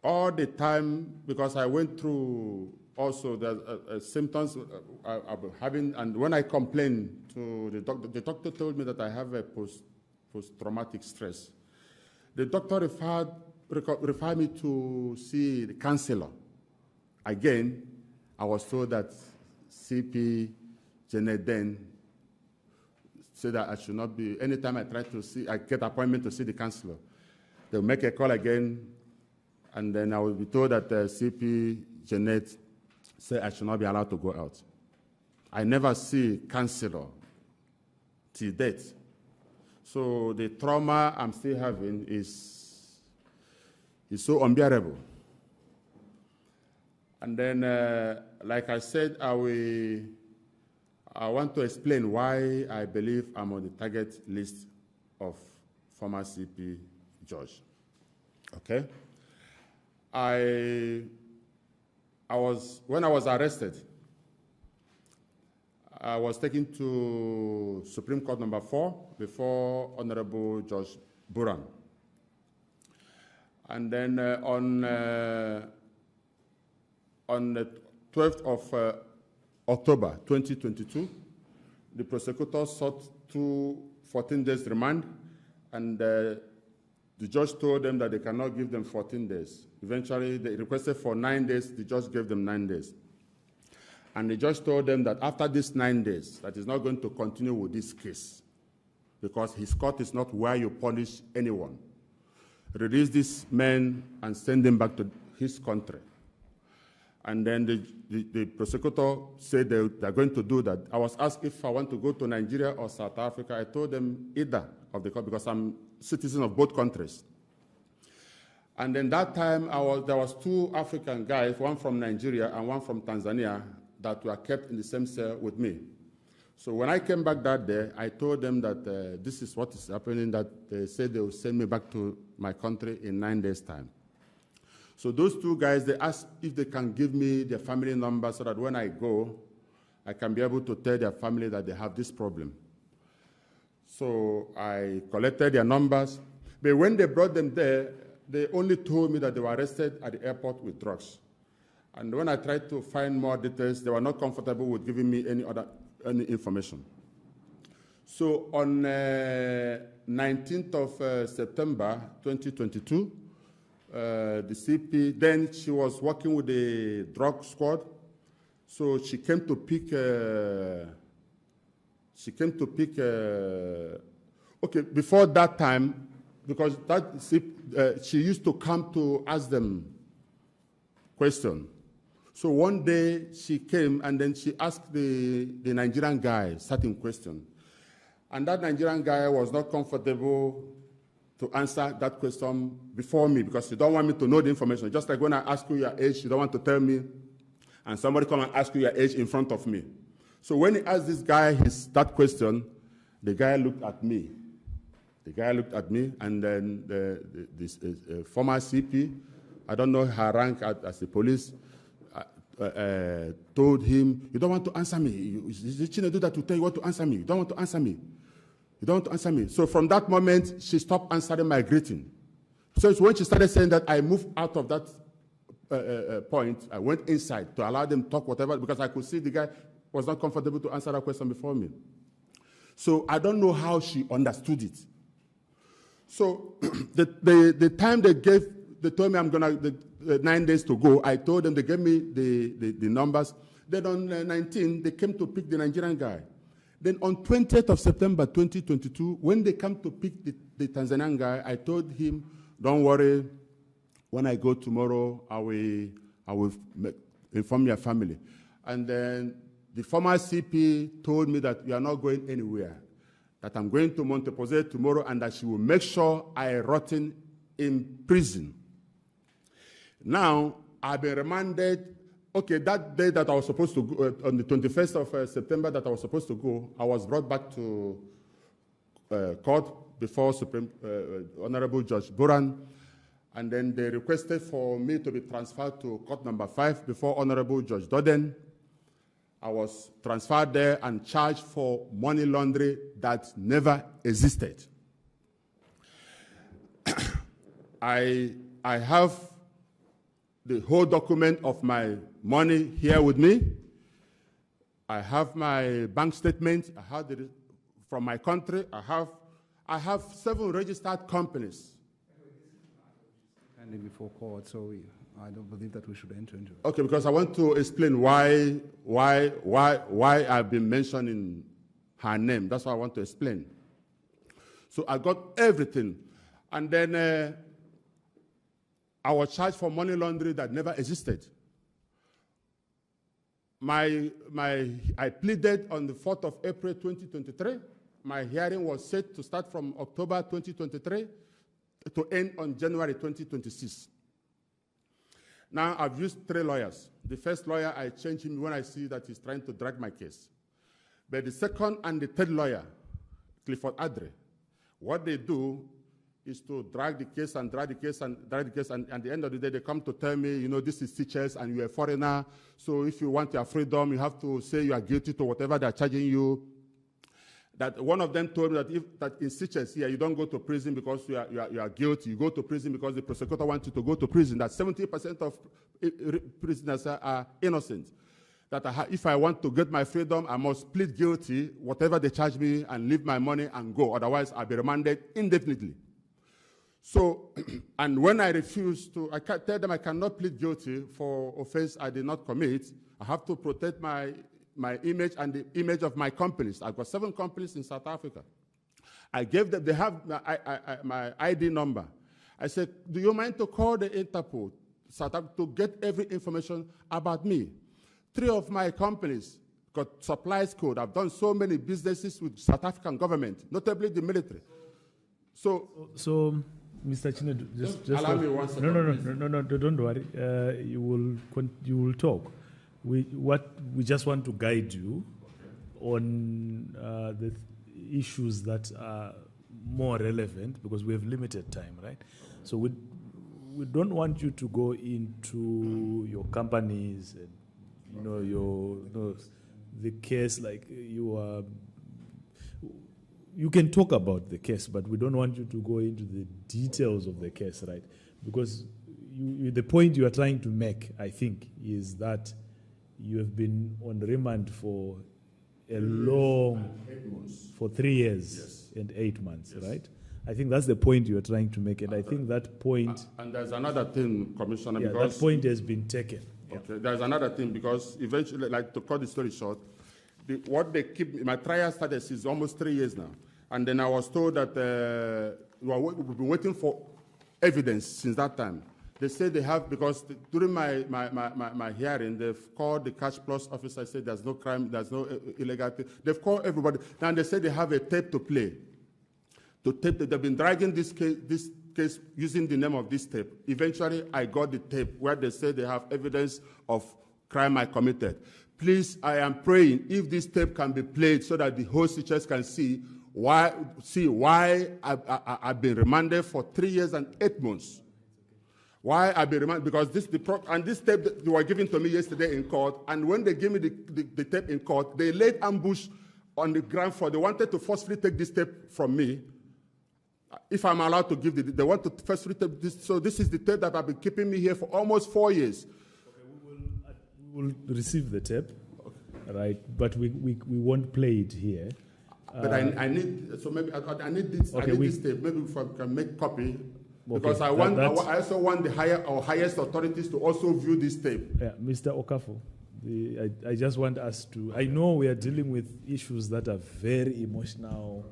all the time, because I went through also the symptoms I've been having, and when I complained to the doctor told me that I have a post-traumatic stress. The doctor referred me to see the counselor. Again, I was told that CP Janet then said that I should not be, anytime I try to see, I get appointment to see the counselor. They'll make a call again, and then I will be told that CP Janet said I should not be allowed to go out. I never see counselor till date. So the trauma I'm still having is so unbearable. And then, like I said, I want to explain why I believe I'm on the target list of former CP George. Okay? When I was arrested, I was taken to Supreme Court number 4 before Honorable Judge Buran. And then on the 12th of October 2022, the prosecutor sought 14 days remand, and the judge told them that they cannot give them 14 days. Eventually, they requested for 9 days. The judge gave them 9 days. And the judge told them that after these 9 days, that he's not going to continue with this case because his court is not where you punish anyone. Release this man and send him back to his country. And then the prosecutor said they're going to do that. I was asked if I want to go to Nigeria or South Africa. I told them either of the because I'm citizen of both countries. And then that time, there was 2 African guys, one from Nigeria and one from Tanzania, that were kept in the same cell with me. So when I came back that day, I told them that this is what is happening, that they said they will send me back to my country in 9 days' time. So those 2 guys, they asked if they can give me their family number so that when I go, I can be able to tell their family that they have this problem. So I collected their numbers. But when they brought them there, they only told me that they were arrested at the airport with drugs. And when I tried to find more details, they were not comfortable with giving me any information. So on 19th of September 2022, the CP, then she was working with the drug squad. So she came to pick, okay, before that time, because she used to come to ask them questions. So one day she came and then she asked the Nigerian guy certain question. And that Nigerian guy was not comfortable to answer that question before me because you don't want me to know the information. Just like when I ask you your age, you don't want to tell me, and somebody come and ask you your age in front of me. So when he asked this guy that question, the guy looked at me. The guy looked at me, and then this former CP, I don't know her rank as the police, told him, you don't want to answer me. Did Chinedu do that to tell you what to answer me? You don't want to answer me. You don't want to answer me. So from that moment, she stopped answering my greeting. So it's when she started saying that, I moved out of that point. I went inside to allow them to talk whatever, because I could see the guy was not comfortable to answer that question before me. So I don't know how she understood it. So the time they told me I'm going to, 9 days to go, I told them, they gave me the numbers. Then on 19, they came to pick the Nigerian guy. Then on 20th of September 2022, when they come to pick the Tanzanian guy, I told him, don't worry, when I go tomorrow, I will inform your family. And then the former CP told me that we are not going anywhere, that I'm going to Posée tomorrow, and that she will make sure I rot in prison. Now, I've been remanded. Okay, that day that I was supposed to go, on the 21st of September that I was supposed to go, I was brought back to court before Honorable Judge Buran, and then they requested for me to be transferred to court number 5 before Honorable Judge Doden. I was transferred there and charged for money laundering that never existed. I have the whole document of my money here with me. I have my bank statement. I have from my country. I have 7 registered companies. Standing before court, so I don't believe that we should enter into it. Okay, because I want to explain why I've been mentioning her name. That's what I want to explain. So I got everything, and then I was charged for money laundering that never existed. I pleaded on the 4th of April 2023. My hearing was set to start from October 2023 to end on January 2026. Now, I've used 3 lawyers. The first lawyer, I change him when I see that he's trying to drag my case. But the second and the third lawyer, Clifford Adre, what they do is to drag the case and drag the case and drag the case, and at the end of the day, they come to tell me, you know, this is Seychelles and you're a foreigner, so if you want your freedom, you have to say you are guilty to whatever they're charging you. That one of them told me that in Seychelles here, you don't go to prison because you are guilty. You go to prison because the prosecutor wants you to go to prison. That 70% of prisoners are innocent. That if I want to get my freedom, I must plead guilty, whatever they charge me, and leave my money and go. Otherwise, I'll be remanded indefinitely. So, and when I refuse to, I tell them I cannot plead guilty for offense I did not commit. I have to protect my image and the image of my companies. I've got 7 companies in South Africa. I gave them, they have my ID number. I said, do you mind to call the Interpol South Africa to get every information about me? 3 of my companies got supplies code. I've done so many businesses with South African government, notably the military. So Mr. Chinedu, just allow me 1 second. No, don't worry. You will talk. We just want to guide you on the issues that are more relevant because we have limited time, right? So we don't want you to go into your companies and the case like you are. You can talk about the case, but we don't want you to go into the details of the case, right? Because the point you are trying to make, I think, is that you have been on remand for for 3 years and 8 months, right? I think that's the point you are trying to make, and I think that point... And there's another thing, Commissioner, because... that point has been taken. Okay, there's another thing, because eventually, like to cut the story short, what they keep, my trial status is almost 3 years now. And then I was told that we've been waiting for evidence since that time. They say they have, because during my hearing, they've called the Cash Plus officer, said there's no crime, there's no illegality. They've called everybody. Now they say they have a tape to play. They've been dragging this case using the name of this tape. Eventually, I got the tape where they say they have evidence of crime I committed. Please, I am praying if this tape can be played so that the whole Seychelles can see why I've been remanded for 3 years and 8 months. Why I've been remanded, because this tape that they were given to me yesterday in court, and when they gave me the tape in court, they laid ambush on the ground floor. They wanted to forcefully take this tape from me. If I'm allowed to give they want to forcefully take this. So this is the tape that I've been keeping me here for almost 4 years. We will receive the tape, right? But we won't play it here. But I need, so maybe I need this. Okay, I need this tape. Maybe if I can make copy, because I also want the highest authorities to also view this tape. Yeah, Mr. Okafo, I just want us to. I know we are dealing with issues that are very emotional,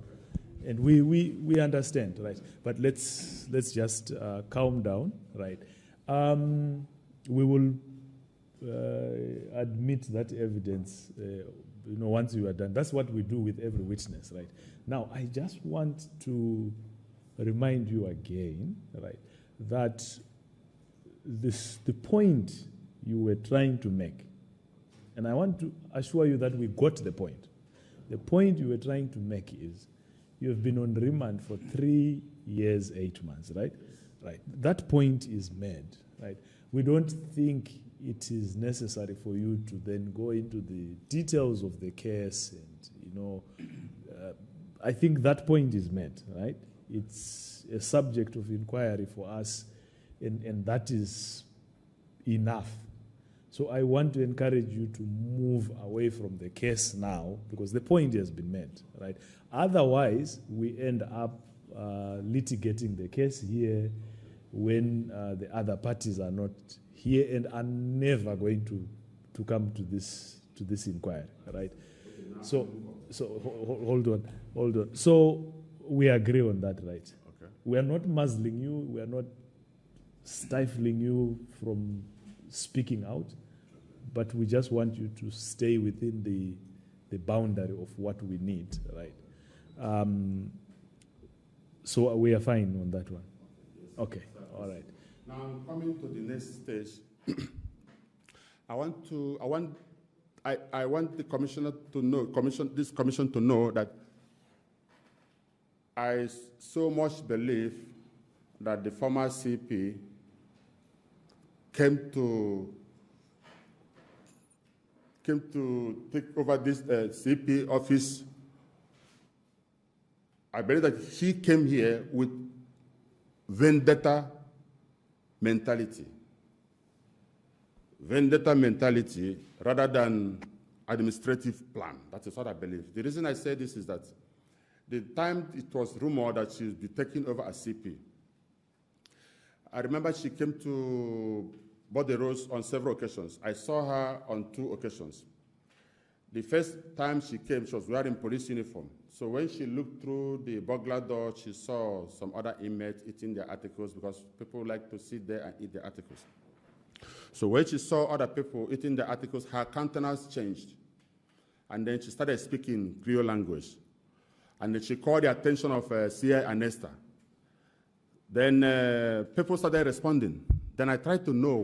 and we understand, right? But let's just calm down, right? We will admit that evidence. Once you are done, that's what we do with every witness, right? Now, I just want to remind you again, right, that the point you were trying to make, and I want to assure you that we got the point. The point you were trying to make is you have been on remand for 3 years, 8 months, right? Right. That point is made, right? We don't think it is necessary for you to then go into the details of the case, and I think that point is made, right? It's a subject of inquiry for us, and that is enough. So I want to encourage you to move away from the case now, because the point has been made, right? Otherwise, we end up litigating the case here when the other parties are not here and are never going to come to this inquiry, right? So hold on. So we agree on that, right? Okay. We are not muzzling you. We are not stifling you from speaking out, but we just want you to stay within the boundary of what we need, right? So we are fine on that one. Okay, all right. Now I'm coming to the next stage. I want the commissioner to know, this commission to know that I so much believe that the former CP came to take over this CP office. I believe that he came here with vendetta mentality rather than administrative plan. That is what I believe. The reason I say this is that the time it was rumored that she would be taking over as CP, I remember she came to Posée Rose on several occasions. I saw her on 2 occasions. The first time she came, she was wearing police uniform. So when she looked through the burglar door, she saw some other inmates eating their articles because people like to sit there and eat their articles. So when she saw other people eating their articles, her countenance changed. And then she started speaking Creole language. And then she called the attention of CI Anesta. Then people started responding. Then I tried to know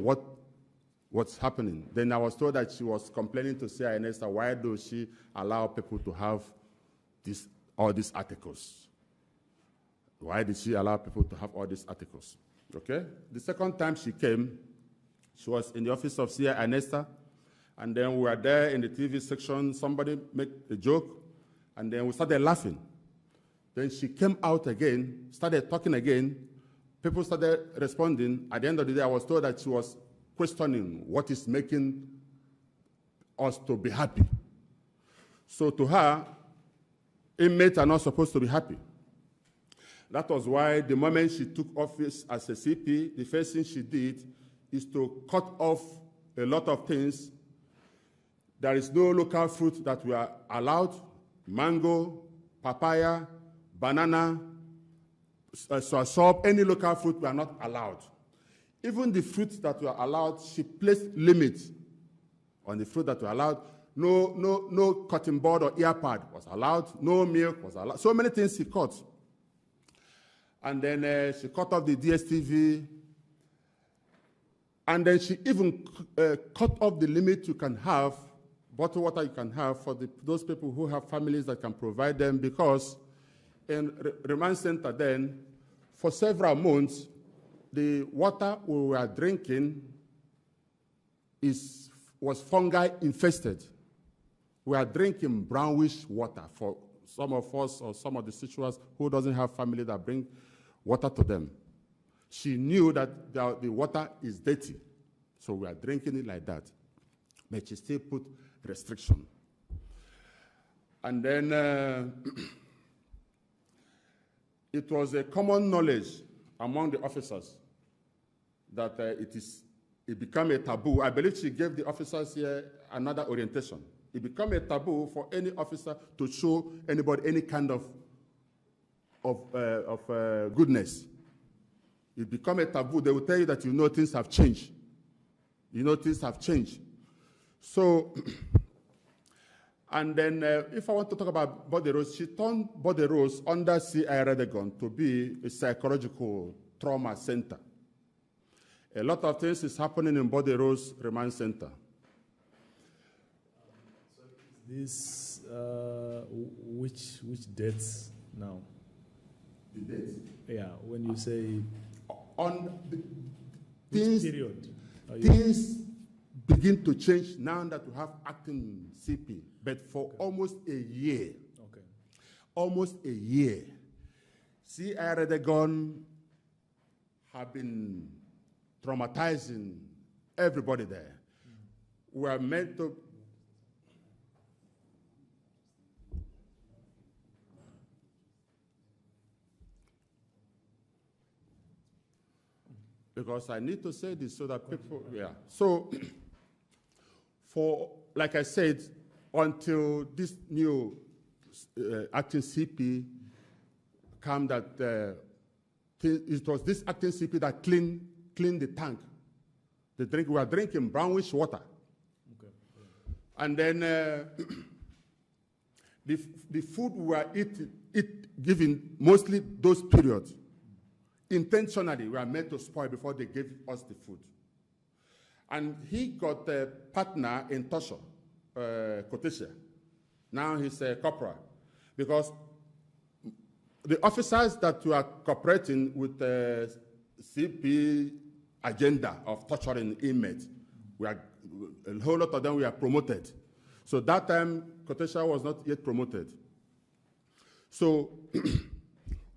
what's happening. Then I was told that she was complaining to CI Anesta, why does she allow people to have all these articles? Why did she allow people to have all these articles? Okay? The second time she came, she was in the office of CI Anesta, and then we were there in the TV section. Somebody made a joke, and then we started laughing. Then she came out again, started talking again. People started responding. At the end of the day, I was told that she was questioning what is making us to be happy. So to her, inmates are not supposed to be happy. That was why the moment she took office as a CP, the first thing she did is to cut off a lot of things. There is no local fruit that we are allowed: mango, papaya, banana, swasop, any local fruit we are not allowed. Even the fruits that were allowed, she placed limits on the fruit that were allowed. No cotton bud or ear pad was allowed. No milk was allowed. So many things she cut. And then she cut off the DSTV. And then she even cut off the limit you can have, bottled water you can have for those people who have families that can provide them, because in remand center then, for several months, the water we were drinking was fungi infested. We are drinking brownish water for some of us or some of the situations who doesn't have family that bring water to them. She knew that the water is dirty, so we are drinking it like that. But she still put restriction. And then it was a common knowledge among the officers that it became a taboo. I believe she gave the officers here another orientation. It became a taboo for any officer to show anybody any kind of goodness. It become a taboo. They will tell you that things have changed. Things have changed. So, and then if I want to talk about Posée Rose, she turned Posée Rose under C.I. Redegon to be a psychological trauma center. A lot of things is happening in Posée Rose Remand Center. So is this which dates now? The dates? Yeah, when you say on the which period? Things begin to change now that we have acting CP, but for almost a year. Okay. Almost a year. C.I. Redegon have been traumatizing everybody there. We are meant to. Because I need to say this so that people, yeah. So, like I said, until this new acting CP came, that it was this acting CP that cleaned the tank. We were drinking brownish water. Okay. And then the food we were giving, mostly those periods, intentionally, we are meant to spoil before they gave us the food. And he got a partner in Tosho, Kotesia. Now he's a corporal. Because the officers that were cooperating with the CP agenda of torturing inmates, a whole lot of them were promoted. So that time, Kotesia was not yet promoted. So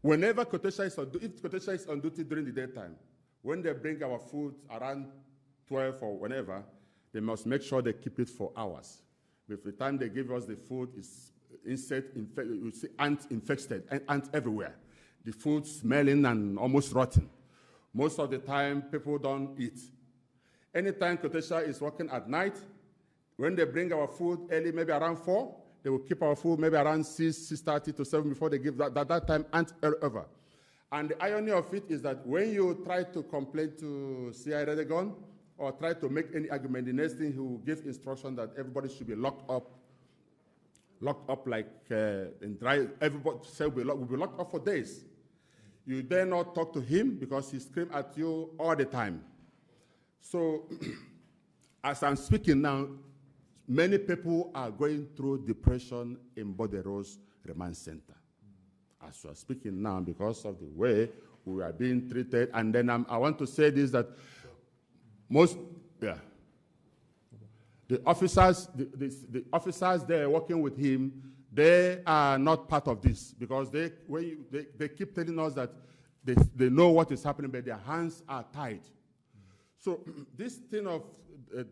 whenever if Kotesia is on duty during the daytime, when they bring our food around 12 or whenever, they must make sure they keep it for hours. By the time they give us the food, it's you see ants infested, ants everywhere. The food smelling and almost rotten. Most of the time, people don't eat. Anytime Kotesia is working at night, when they bring our food early, maybe around 4, they will keep our food maybe around 6:30 to 7 before they give that time ants over. And the irony of it is that when you try to complain to C.I. Redegon or try to make any argument, the next thing he will give instruction that everybody should be locked up like in dry. Everybody will be locked up for days. You dare not talk to him because he screams at you all the time. So, as I'm speaking now, many people are going through depression in Posée Remand Center. As we are speaking now, because of the way we are being treated, and then I want to say this, that the officers there working with him, they are not part of this, because they keep telling us that they know what is happening, but their hands are tied. So this thing of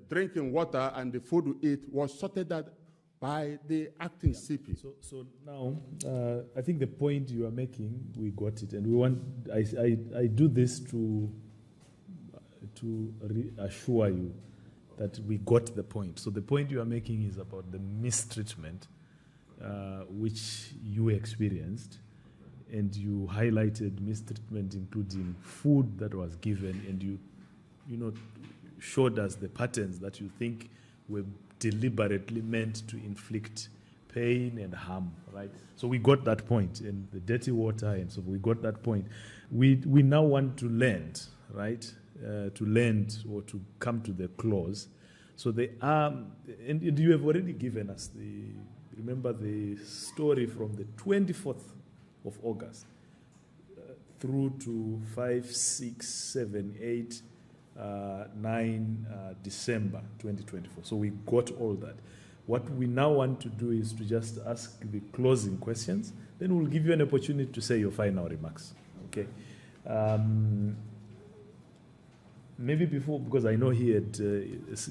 drinking water and the food we eat was sorted out by the acting CP. So now, I think the point you are making, we got it, and we want. I do this to reassure you that we got the point. So the point you are making is about the mistreatment which you experienced, and you highlighted mistreatment, including food that was given, and you showed us the patterns that you think were deliberately meant to inflict pain and harm, right? So we got that point, and the dirty water, and so we got that point. We now want to land, right? To land or to come to the clause. So they are, and you have already given us remember the story from the 24th of August through to 5, 6, 7, 8, 9 December 2024. So we got all that. What we now want to do is to just ask the closing questions. Then we'll give you an opportunity to say your final remarks. Okay. Maybe before, because I know he had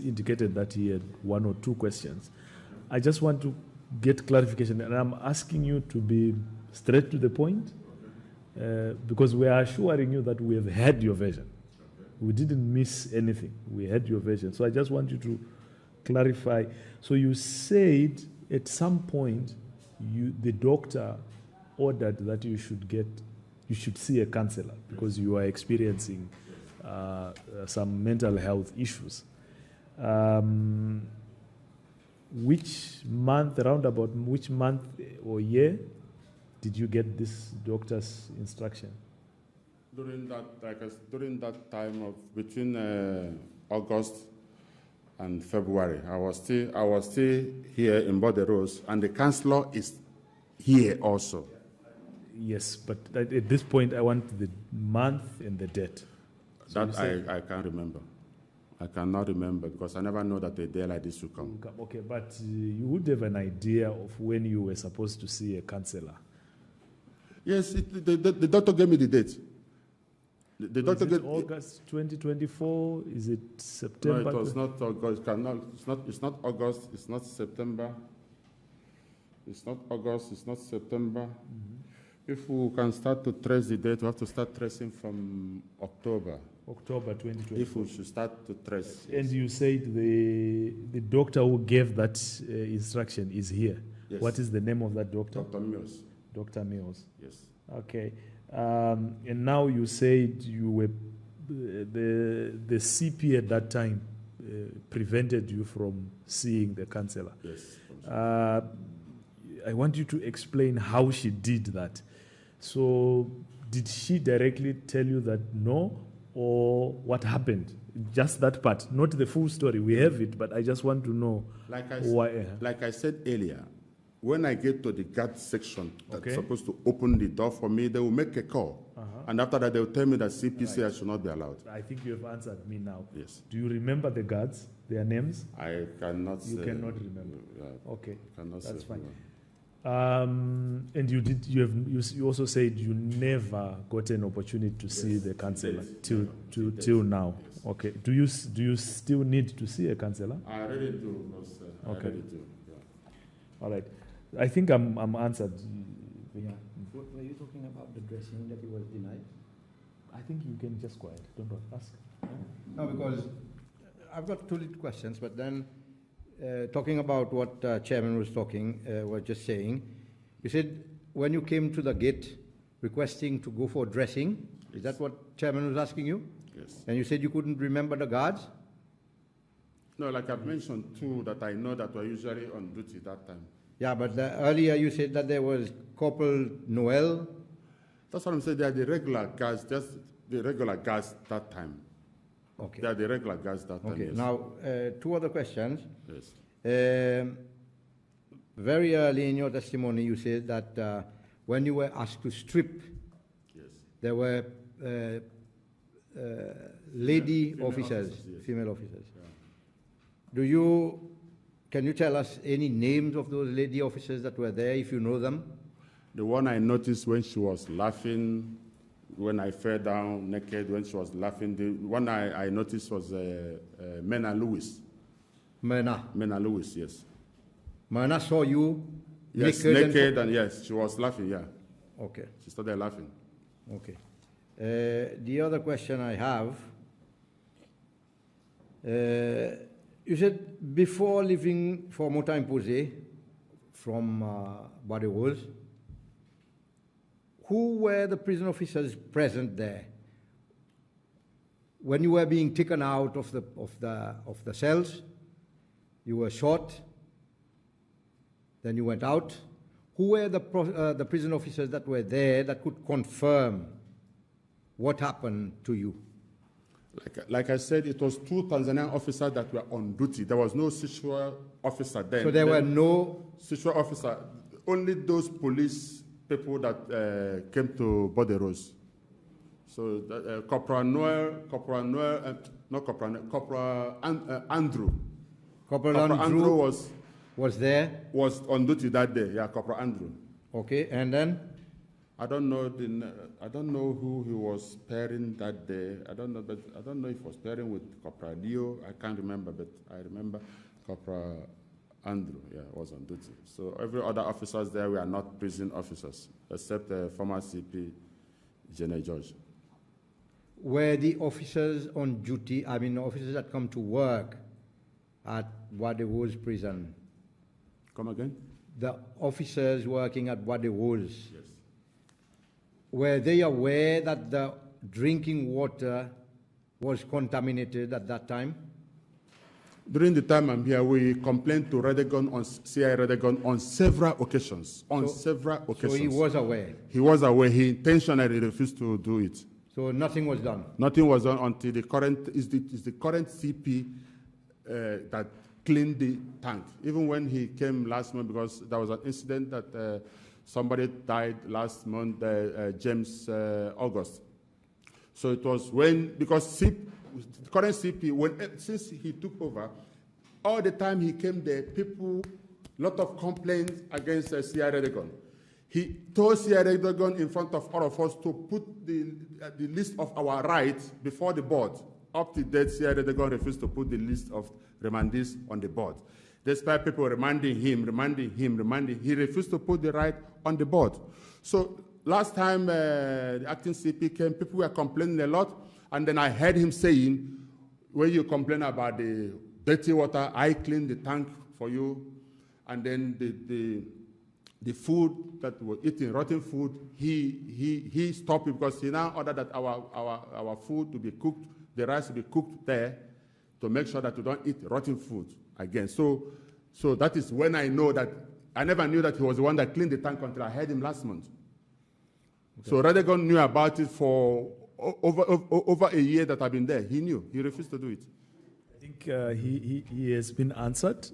indicated that he had 1 or 2 questions. I just want to get clarification, and I'm asking you to be straight to the point, because we are assuring you that we have heard your version. We didn't miss anything. We heard your version. So I just want you to clarify. So you said at some point the doctor ordered that you should see a counselor because you are experiencing some mental health issues. Which month or year did you get this doctor's instruction? During that time of between August and February, I was still here in Posée, and the counselor is here also. Yes, but at this point, I want the month and the date. So that I can't remember. I cannot remember because I never know that a day like this will come. Okay, but you would have an idea of when you were supposed to see a counselor. Yes, the doctor gave me the date. The doctor gave August 2024. Is it September? No, it was not August. It's not August. It's not September. It's not August. It's not September. Mm-hmm. If we can start to trace the date, we have to start tracing from October. October 2024. If we should start to trace. And you said the doctor who gave that instruction is here. Yes. What is the name of that doctor? Dr. Mills. Dr. Mills. Yes. Okay. And now you said you were the CP at that time prevented you from seeing the counselor. Yes. I want you to explain how she did that. So did she directly tell you that no, or what happened? Just that part, not the full story. We have it, but I just want to know why. Like I said earlier, when I get to the guard section that's Okay. supposed to open the door for me, they will make a call. And after that, they will tell me that CPC I should not be allowed. I think you have answered me now. Yes. Do you remember the guards, their names? I cannot You say. cannot remember. Yeah, Okay, cannot that's say. fine. And you also said you never got an opportunity to see the counselor till now. Yes. Okay. Do you still need to see a counselor? I really do. Because, I Okay. really do. Yeah. All right. I think I'm answered. Yeah. Were you talking about the dressing that he was denied? I think you can just go ahead. Don't ask. No, because I've got two little questions, but then talking about what Chairman was just saying, you said when you came to the gate requesting to go for dressing, is that what Chairman was asking you? Yes. And you said you couldn't remember the guards? No, like I've mentioned two that I know that were usually on duty that time. Yeah, but earlier you said that there was Corporal Noel. That's what I'm saying. They are the regular guys, just the regular guys that time. Okay. They are the regular guys that time. Okay. Yes. Now, two other questions. Yes. Very early in your testimony, you said that when you were asked to strip, Yes. there were lady Female officers, officers, yes. female officers. Yeah. Can you tell us any names of those lady officers that were there, if you know them? The one I noticed when she was laughing, when I fell down naked, when she was laughing, the one I noticed was Mena Lewis. Myrna. Mena Lewis, yes. Myrna saw you Yes, naked and yes, she was laughing, yeah. Okay. She started laughing. Okay. The other question I have, you said before leaving for Montagne Posée from Bois-de-Rose, who were the prison officers present there? When you were being taken out of the cells, you were shot, then you went out. Who were the prison officers that were there that could confirm what happened to you? Like I said, it was two Tanzanian officers that were on duty. There was no sexual officer then. So there were no sexual officer, only those police people that came to Bois-de-Rose. So Corporal Andrew. Corporal Andrew was there. Was on duty that day. Yeah, Corporal Andrew. Okay, and then I don't know who he was pairing that day. I don't know if he was pairing with Corporal Leo. I can't remember, but I remember Corporal Andrew. Yeah, was on duty. So every other officers there were not prison officers, except former CP General George. were the officers on duty, I mean officers that come to work at Bois-de-Rose prison? Come again? The officers working at Bois-de-Rose, Yes. were they aware that the drinking water was contaminated at that time? During the time I'm here, we complained to Redegon on CI Redegon on several occasions. So he was aware. He was aware. He intentionally refused to do it. So nothing was done. Nothing was done until the current CP that cleaned the tank. Even when he came last month, because there was an incident that somebody died last month, James August. So it was when, because the current CP, since he took over, all the time he came there, lot of complaints against CI Redegon. He told CI Redegon in front of all of us to put the list of our rights before the board. Up to date, CI Redegon refused to put the list of remandees on the board. Despite people remanding him, he refused to put the right on the board. So last time the acting CP came, people were complaining a lot, and then I heard him saying, when you complain about the dirty water, I clean the tank for you, and then the food that we're eating, rotten food, he stopped it because he now ordered that our food to be cooked, the rice to be cooked there, to make sure that we don't eat rotten food again. So that is when I know that, I never knew that he was the one that cleaned the tank until I heard him last month. Okay. So Redegon knew about it for over a year that I've been there. He knew. He refused to do it. I think he has been answered.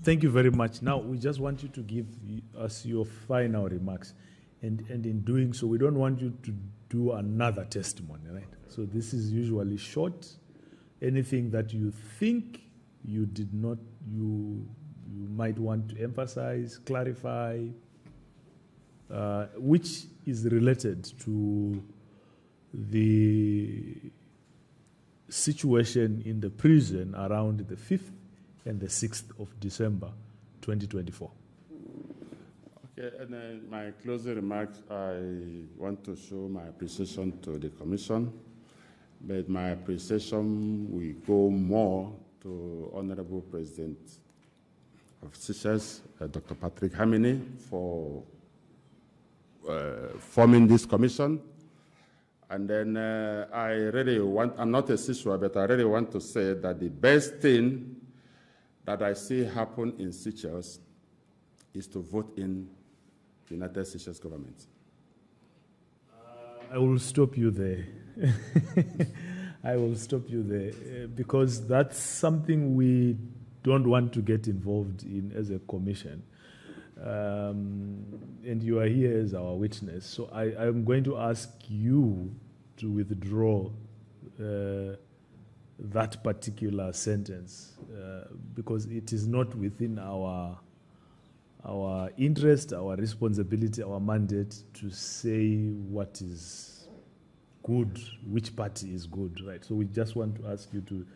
Thank you very much. Now, we just want you to give us your final remarks. And in doing so, we don't want you to do another testimony, right? So this is usually short. Anything that you think you did not, you might want to emphasize, clarify, which is related to the situation in the prison around the 5th and the 6th of December 2024. Okay, and then my closing remarks, I want to show my appreciation to the Commission, but my appreciation will go more to Honorable President of Seychelles, Dr. Patrick Hamini, for forming this commission. And then I really want, I'm not a Seychelles, but I really want to say that the best thing that I see happen in Seychelles is to vote in the United Seychelles government. I will stop you there. I will stop you there because that's something we don't want to get involved in as a commission. And you are here as our witness. So I'm going to ask you to withdraw that particular sentence because it is not within our interest, our responsibility, our mandate to say what is good, which party is good, right? So we just want to ask you to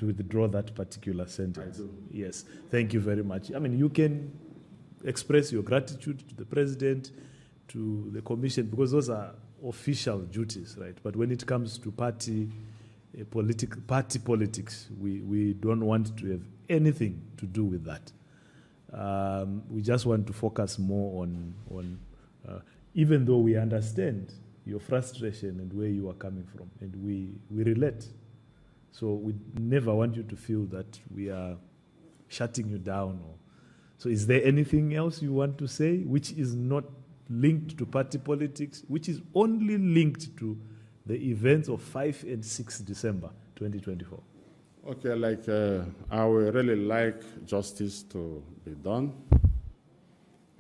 withdraw that particular sentence. I do. Yes, thank you very much. I mean, you can express your gratitude to the president, to the commission, because those are official duties, right? But when it comes to party politics, we don't want to have anything to do with that. We just want to focus more on even though we understand your frustration and where you are coming from, and we relate. So we never want you to feel that we are shutting you down. So is there anything else you want to say which is not linked to party politics, which is only linked to the events of 5 and 6 December 2024? Okay, I would really like justice to be done.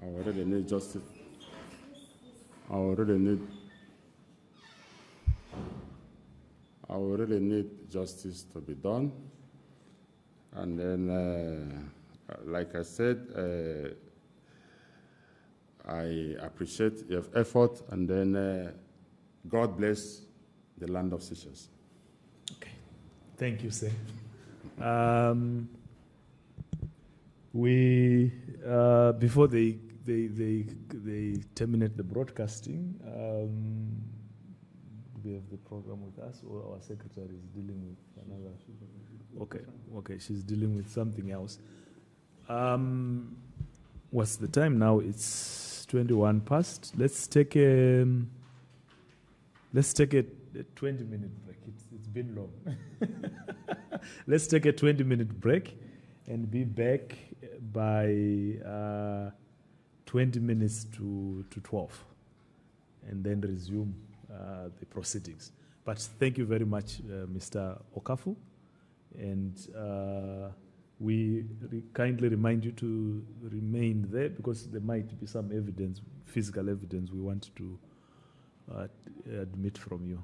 I would really need justice. I would really need justice to be done. And then, like I said, I appreciate your effort, and then God bless the land of Seychelles. Okay. Thank you, sir. We before they terminate the broadcasting, do we have the program with us, or our secretary is dealing with another? Okay, she's dealing with something else. What's the time now? It's 21 past. Let's take a 20-minute break. It's been long. Let's take a 20-minute break and be back by 20 minutes to 12, and then resume the proceedings. But thank you very much, Mr. Okafu, and we kindly remind you to remain there because there might be some evidence, physical evidence we want to admit from you.